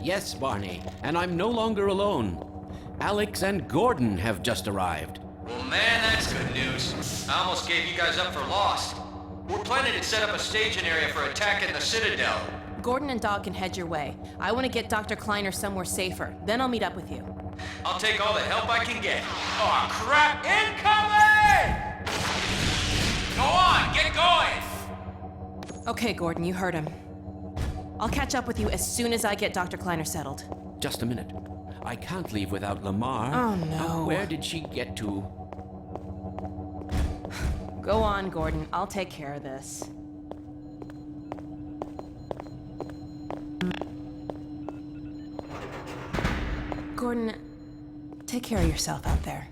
Yes, Barney, and I'm no longer alone. Alex and Gordon have just arrived. Well, man, that's good news. I almost gave you guys up for lost. We're planning to set up a staging area for attacking the Citadel. Gordon and Dog can head your way. I want to get Dr. Kleiner somewhere safer. Then I'll meet up with you. I'll take all the help I can get. Oh, crap! Incoming! Go on, get going! Okay, Gordon, you heard him. I'll catch up with you as soon as I get Dr. Kleiner settled. Just a minute. I can't leave without Lamar. Oh, no. Where did she get to? Go on, Gordon. I'll take care of this. Gordon, take care of yourself out there.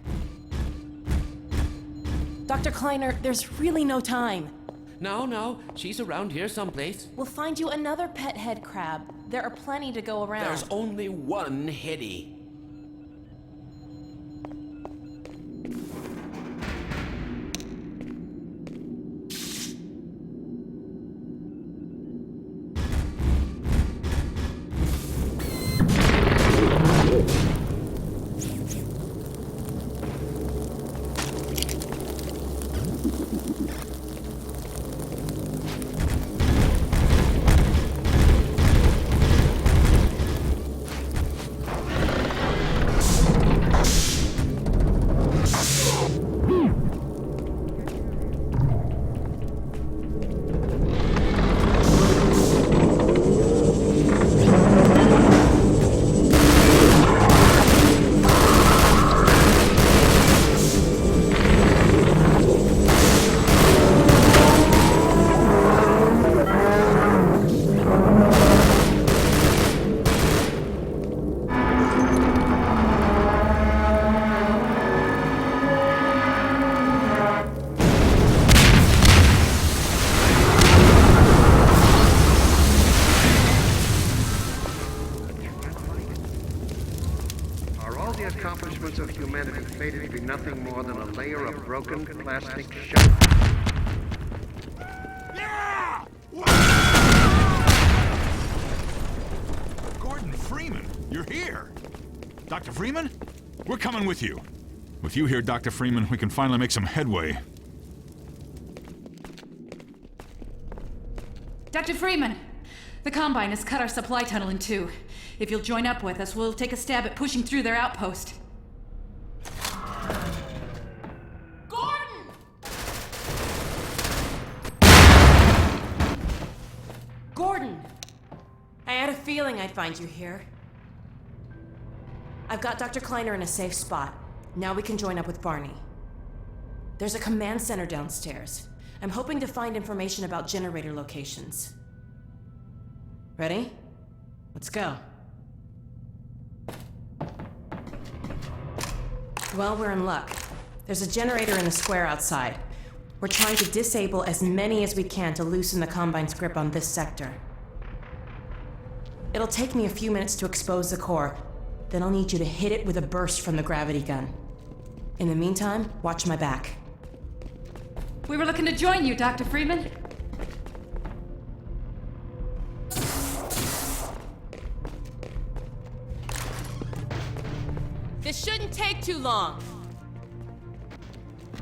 Dr. Kleiner, there's really no time. No, she's around here someplace. We'll find you another pet head crab. There are plenty to go around. There's only one Heady. Accomplishments of humanity fated to be nothing more than a layer of broken plastic shell. Yeah! Gordon Freeman, you're here. Dr. Freeman? We're coming with you. With you here, Dr. Freeman, we can finally make some headway. Dr. Freeman, the Combine has cut our supply tunnel in two. If you'll join up with us, we'll take a stab at pushing through their outpost. Gordon! Gordon! I had a feeling I'd find you here. I've got Dr. Kleiner in a safe spot. Now we can join up with Barney. There's a command center downstairs. I'm hoping to find information about generator locations. Ready? Let's go. Well, we're in luck. There's a generator in the square outside. We're trying to disable as many as we can to loosen the Combine's grip on this sector. It'll take me a few minutes to expose the core, then I'll need you to hit it with a burst from the gravity gun. In the meantime, watch my back. We were looking to join you, Dr. Freeman. This shouldn't take too long.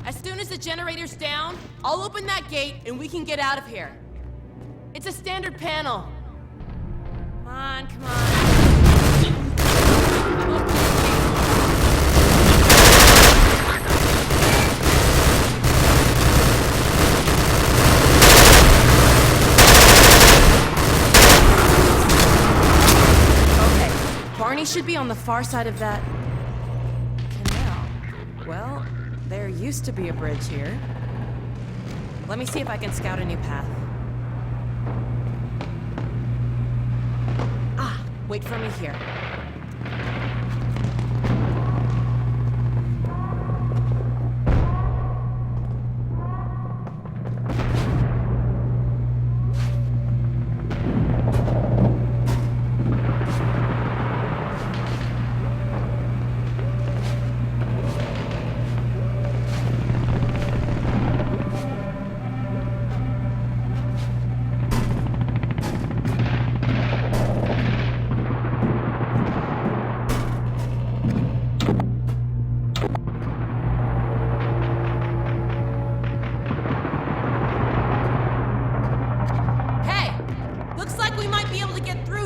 As soon as the generator's down, I'll open that gate and we can get out of here. It's a standard panel. Come on, come on. Okay, Barney should be on the far side of that canal. Well, there used to be a bridge here. Let me see if I can scout a new path. Ah, wait for me here.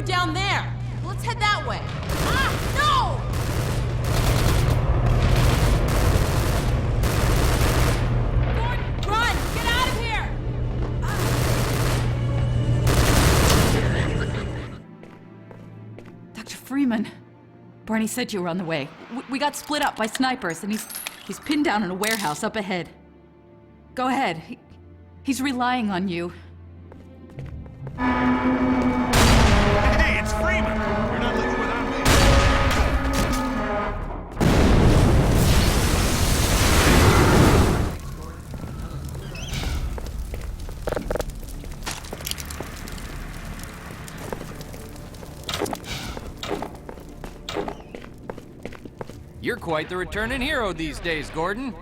Down there. Let's head that way. Ah, no! Gordon, run! Get out of here! Dr. Freeman. Barney said you were on the way. We got split up by snipers, and he's pinned down in a warehouse up ahead. Go ahead. He's relying on you. Hey, it's Freeman! You're not leaving without me. You're quite the returning hero these days, Gordon.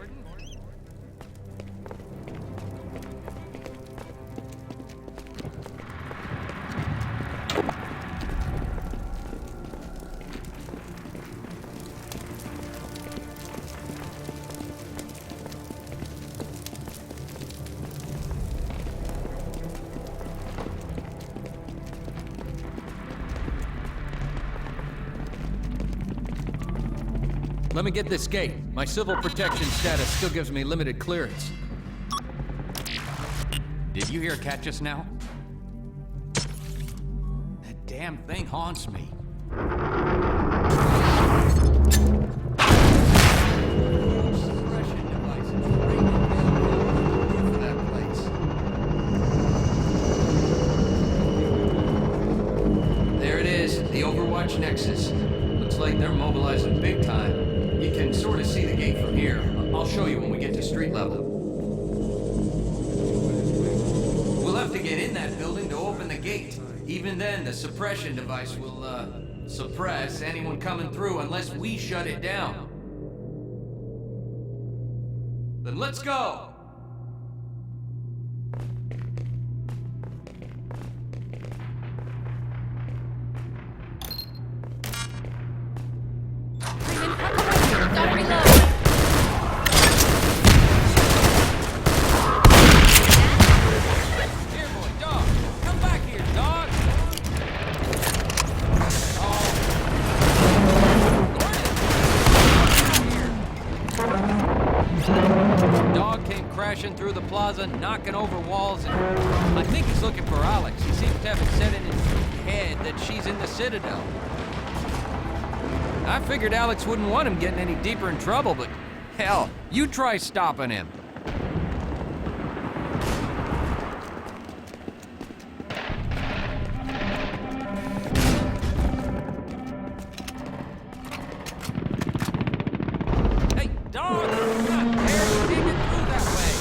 Let me get this gate. My civil protection status still gives me limited clearance. Did you hear a cat just now? That damn thing haunts me. Suppression devices right in the roof of that place. There it is, the Overwatch Nexus. Looks like they're mobilizing big time. You can sort of see the gate from here. I'll show you when we get to street level. We'll have to get in that building to open the gate. Even then, the suppression device will, suppress anyone coming through unless we shut it down. Then let's go! Through the plaza, knocking over walls, and I think he's looking for Alex. He seems to have it set in his head that she's in the Citadel. I figured Alex wouldn't want him getting any deeper in trouble, but hell, you try stopping him. Hey, dog! God, they're digging through that way.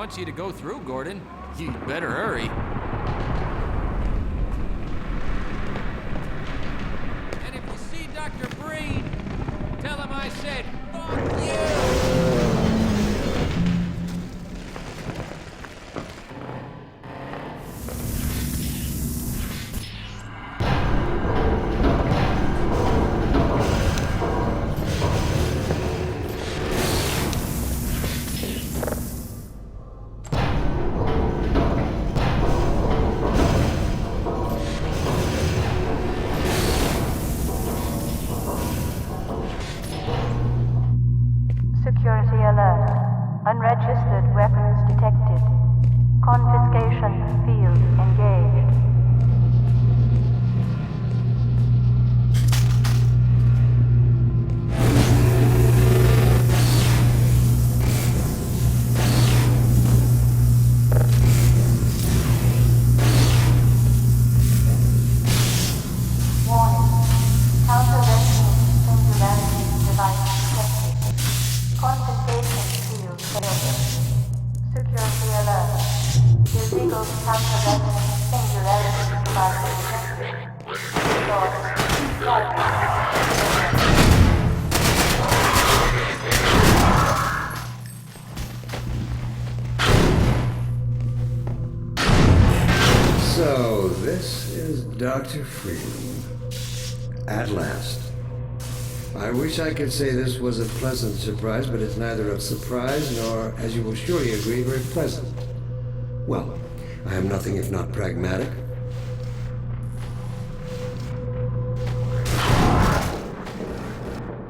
wants you to go through, Gordon. You better hurry. And if you see Dr. Breen, tell him I said, fuck you! Security alert. Unregistered weapons detected. Confiscation field engaged. Warning. Counter-rescue singularity device detected. Confiscation field failure. Security alert. Illegal counter-rescue singularity device detected. Source. So, this is Dr. Freeman. At last. I wish I could say this was a pleasant surprise, but it's neither a surprise nor, as you will surely agree, very pleasant. Well, I am nothing if not pragmatic.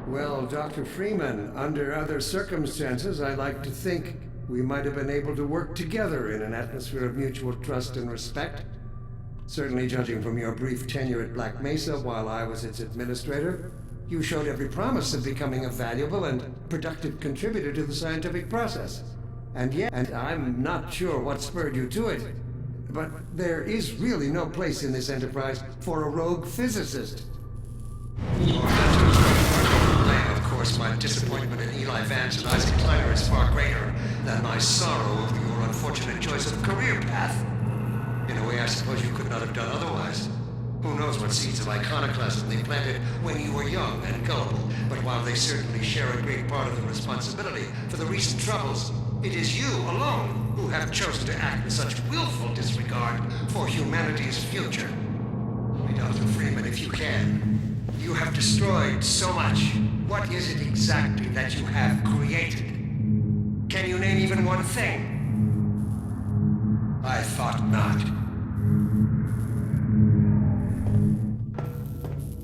Well, Dr. Freeman, under other circumstances, I like to think we might have been able to work together in an atmosphere of mutual trust and respect. Certainly, judging from your brief tenure at Black Mesa while I was its administrator, you showed every promise of becoming a valuable and productive contributor to the scientific process. And yet, and I'm not sure what spurred you to it, but there is really no place in this enterprise for a rogue physicist. Of course, my disappointment in Eli Vance and Isaac Kleiner is far greater than my sorrow over your unfortunate choice of career path. In a way, I suppose you could not have done otherwise. Who knows what seeds of iconoclasm they planted when you were young and gullible, but while they certainly share a great part of the responsibility for the recent troubles, it is you alone who have chosen to act with such willful disregard for humanity's future. Dr. Freeman, if you can, you have destroyed so much. What is it exactly that you have created? Can you name even one thing? I thought not.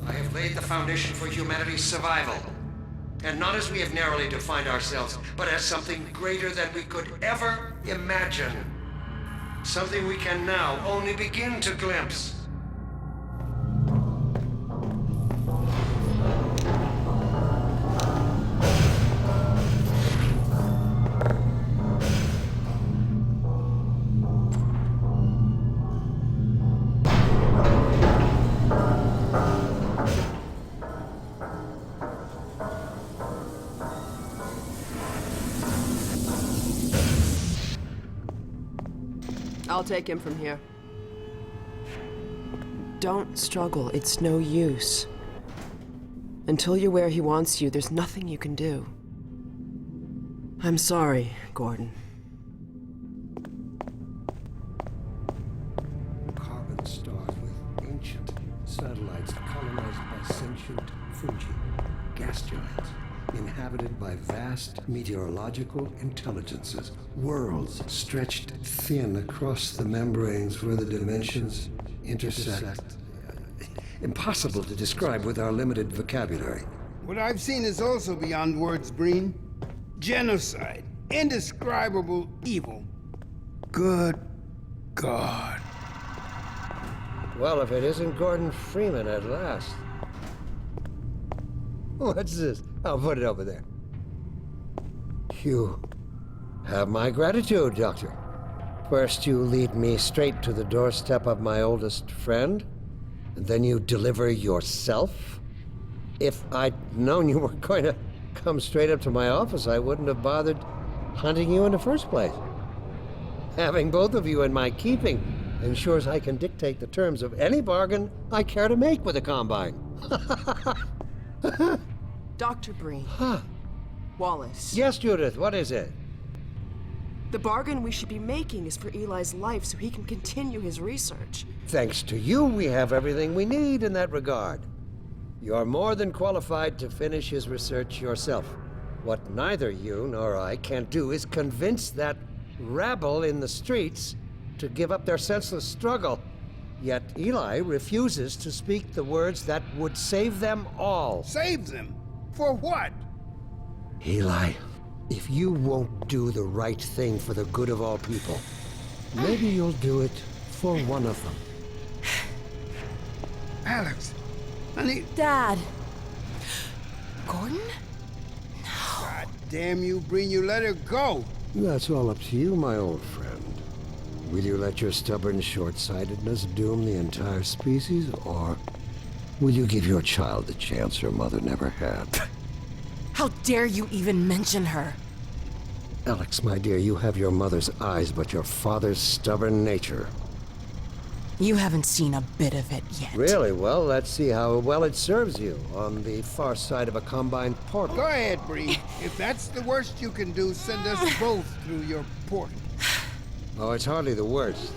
I have laid the foundation for humanity's survival. And not as we have narrowly defined ourselves, but as something greater than we could ever imagine. Something we can now only begin to glimpse. I'll take him from here. Don't struggle. It's no use. Until you're where he wants you, there's nothing you can do. I'm sorry, Gordon. Carbon stars with ancient satellites colonized by sentient Fuji, gas giants, inhabited by vast meteorological intelligences, worlds stretched thin across the membranes where the dimensions intersect. Impossible to describe with our limited vocabulary. What I've seen is also beyond words, Breen. Genocide. Indescribable evil. Good God. Well, if it isn't Gordon Freeman at last. What's this? I'll put it over there. You have my gratitude, Doctor. First, you lead me straight to the doorstep of my oldest friend, and then you deliver yourself? If I'd known you were going to come straight up to my office, I wouldn't have bothered hunting you in the first place. Having both of you in my keeping ensures I can dictate the terms of any bargain I care to make with the Combine. Dr. Breen. Wallace. Yes, Judith, what is it? The bargain we should be making is for Eli's life so he can continue his research. Thanks to you, we have everything we need in that regard. You're more than qualified to finish his research yourself. What neither you nor I can do is convince that rabble in the streets to give up their senseless struggle. Yet Eli refuses to speak the words that would save them all. Save them? For what? Eli, if you won't do the right thing for the good of all people, maybe you'll do it for one of them. Alex, honey. Dad. Gordon? God damn you, Breen, you let her go. That's all up to you, my old friend. Will you let your stubborn short-sightedness doom the entire species, or will you give your child the chance her mother never had? How dare you even mention her? Alex, my dear, you have your mother's eyes, but your father's stubborn nature. You haven't seen a bit of it yet. Really? Well, let's see how well it serves you on the far side of a Combine portal. Go ahead, Breen. If that's the worst you can do, send us both through your portal. Oh, it's hardly the worst.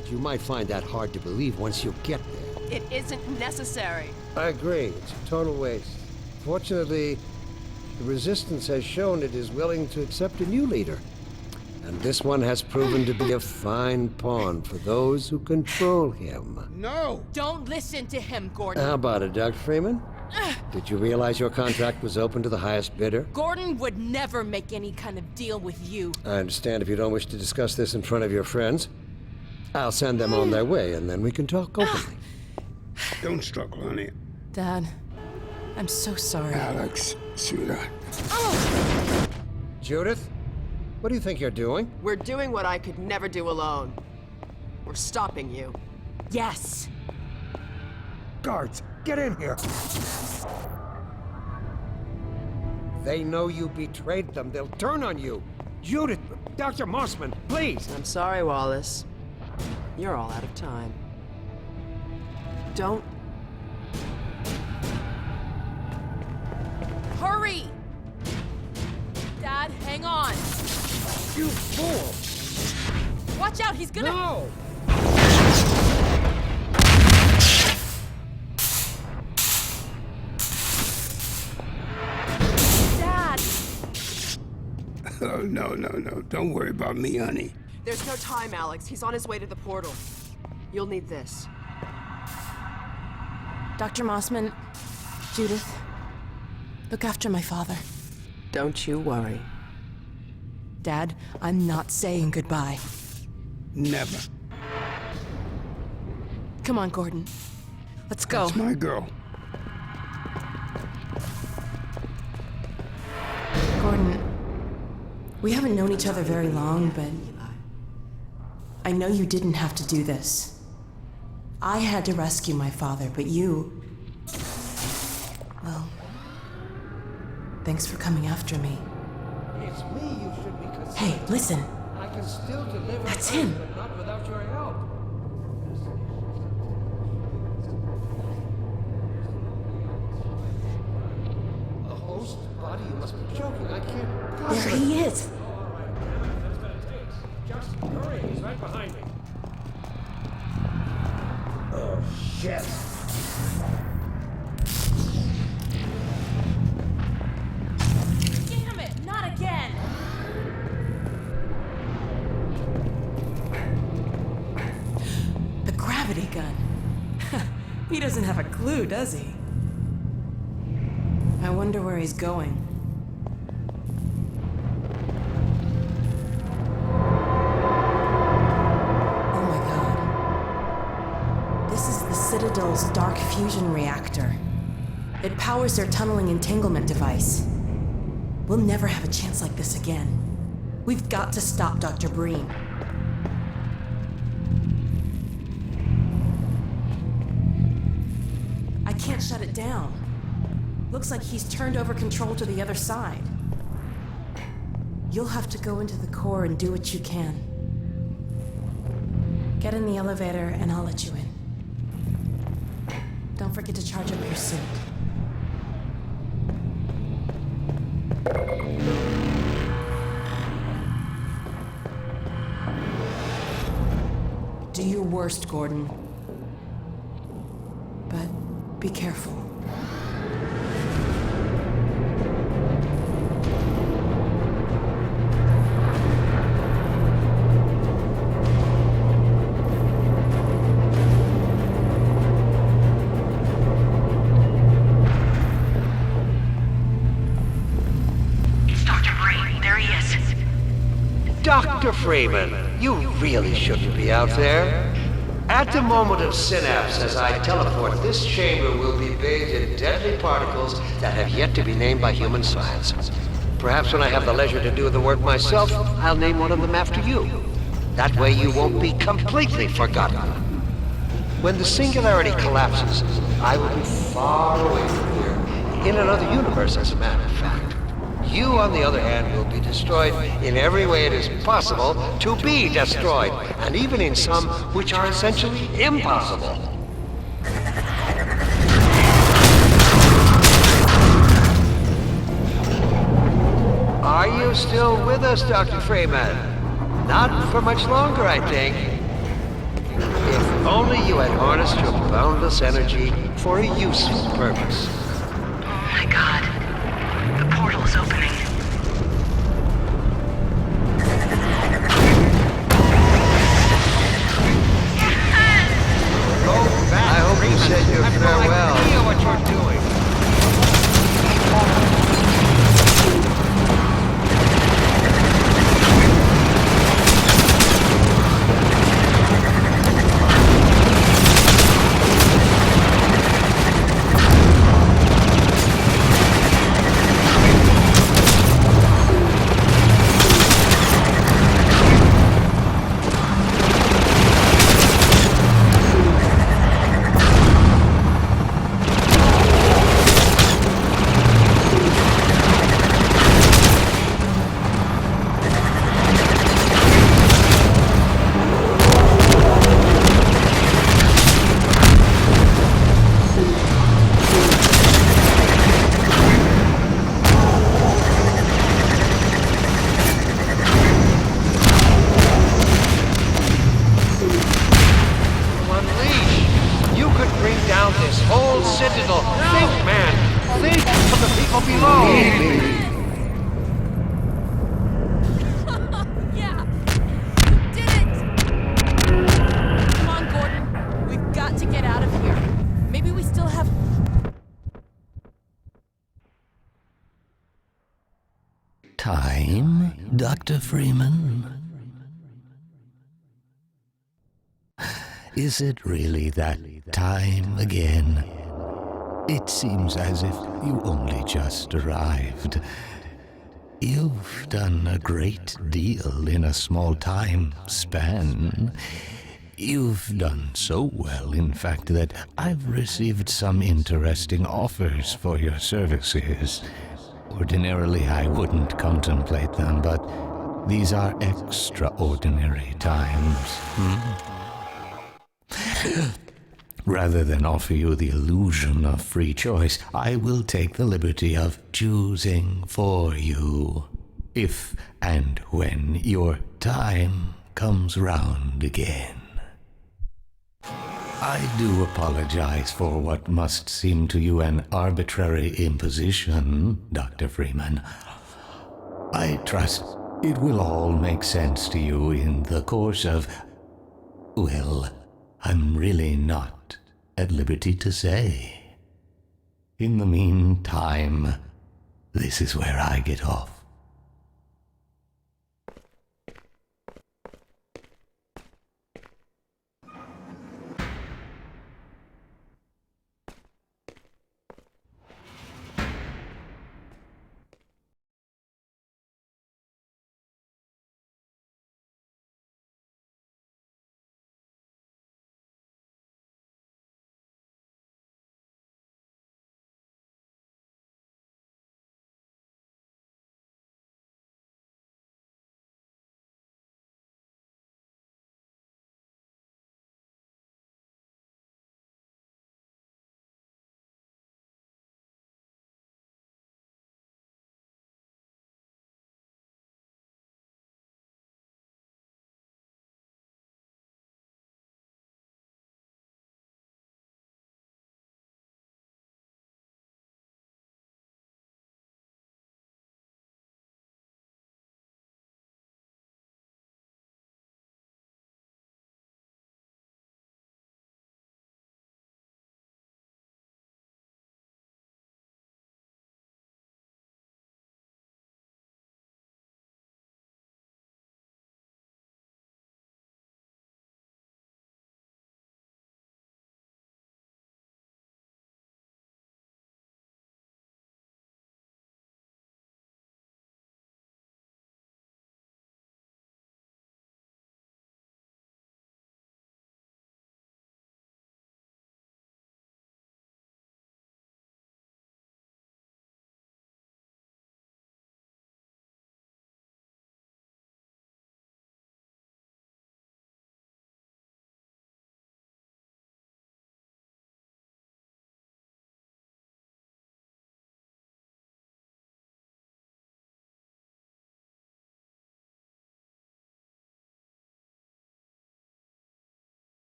But you might find that hard to believe once you get there. It isn't necessary. I agree. It's a total waste. Fortunately, the Resistance has shown it is willing to accept a new leader. And this one has proven to be a fine pawn for those who control him. No! Don't listen to him, Gordon. How about it, Dr. Freeman? Did you realize your contract was open to the highest bidder? Gordon would never make any kind of deal with you. I understand if you don't wish to discuss this in front of your friends. I'll send them on their way, and then we can talk openly. Don't struggle, honey. Dad, I'm so sorry. Alex, sweetheart. Judith, what do you think you're doing? We're doing what I could never do alone. We're stopping you. Yes. Guards, get in here. They know you betrayed them. They'll turn on you. Judith, Dr. Mossman, please. I'm sorry, Wallace. You're all out of time. Don't. Hurry! Dad, hang on. You fool! Watch out, he's gonna... No! Dad! Oh, no. Don't worry about me, honey. There's no time, Alex. He's on his way to the portal. You'll need this. Dr. Mossman, Judith, look after my father. Don't you worry. Dad, I'm not saying goodbye. Never. Come on, Gordon. Let's go. That's my girl. Gordon, we haven't known each other very long, but I know you didn't have to do this. I had to rescue my father, but you... Well, thanks for coming after me. It's me you should be considering. Hey, listen. I can still deliver. That's him. But not without your help. A host body? You must be joking. I can't There possibly. he is. Just hurry, he's right behind me. Oh, shit. Damn it, not again! The gravity gun. He doesn't have a clue, does he? I wonder where he's going. Oh my god. This is the Citadel's dark fusion reactor. It powers their tunneling entanglement device. We'll never have a chance like this again. We've got to stop Dr. Breen. I can't shut it down. Looks like he's turned over control to the other side. You'll have to go into the core and do what you can. Get in the elevator and I'll let you in. Don't forget to charge up your suit. Do your worst, Gordon. But be careful. Dr. Freeman, you really shouldn't be out there. At the moment of synapse, as I teleport, this chamber will be bathed in deadly particles that have yet to be named by human science. Perhaps when I have the leisure to do the work myself, I'll name one of them after you. That way you won't be completely forgotten. When the singularity collapses, I will be far away from here, in another universe, as a matter of fact. You, on the other hand, will be destroyed in every way it is possible to be destroyed, and even in some which are essentially impossible. Are you still with us, Dr. Freeman? Not for much longer, I think. If only you had harnessed your boundless energy for a useful purpose. Oh my God. The portal's opening. I hope you said your farewell. I know what you're doing. Time, Dr. Freeman? Is it really that time again? It seems as if you only just arrived. You've done a great deal in a small time span. You've done so well, in fact, that I've received some interesting offers for your services. Ordinarily, I wouldn't contemplate them, but these are extraordinary times. Rather than offer you the illusion of free choice, I will take the liberty of choosing for you, if and when your time comes round again. I do apologize for what must seem to you an arbitrary imposition, Dr. Freeman. I trust it will all make sense to you in the course of... well, I'm really not at liberty to say. In the meantime, this is where I get off.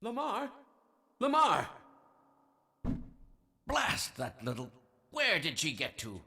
Lamar? Lamar! Blast that little... Where did she get to?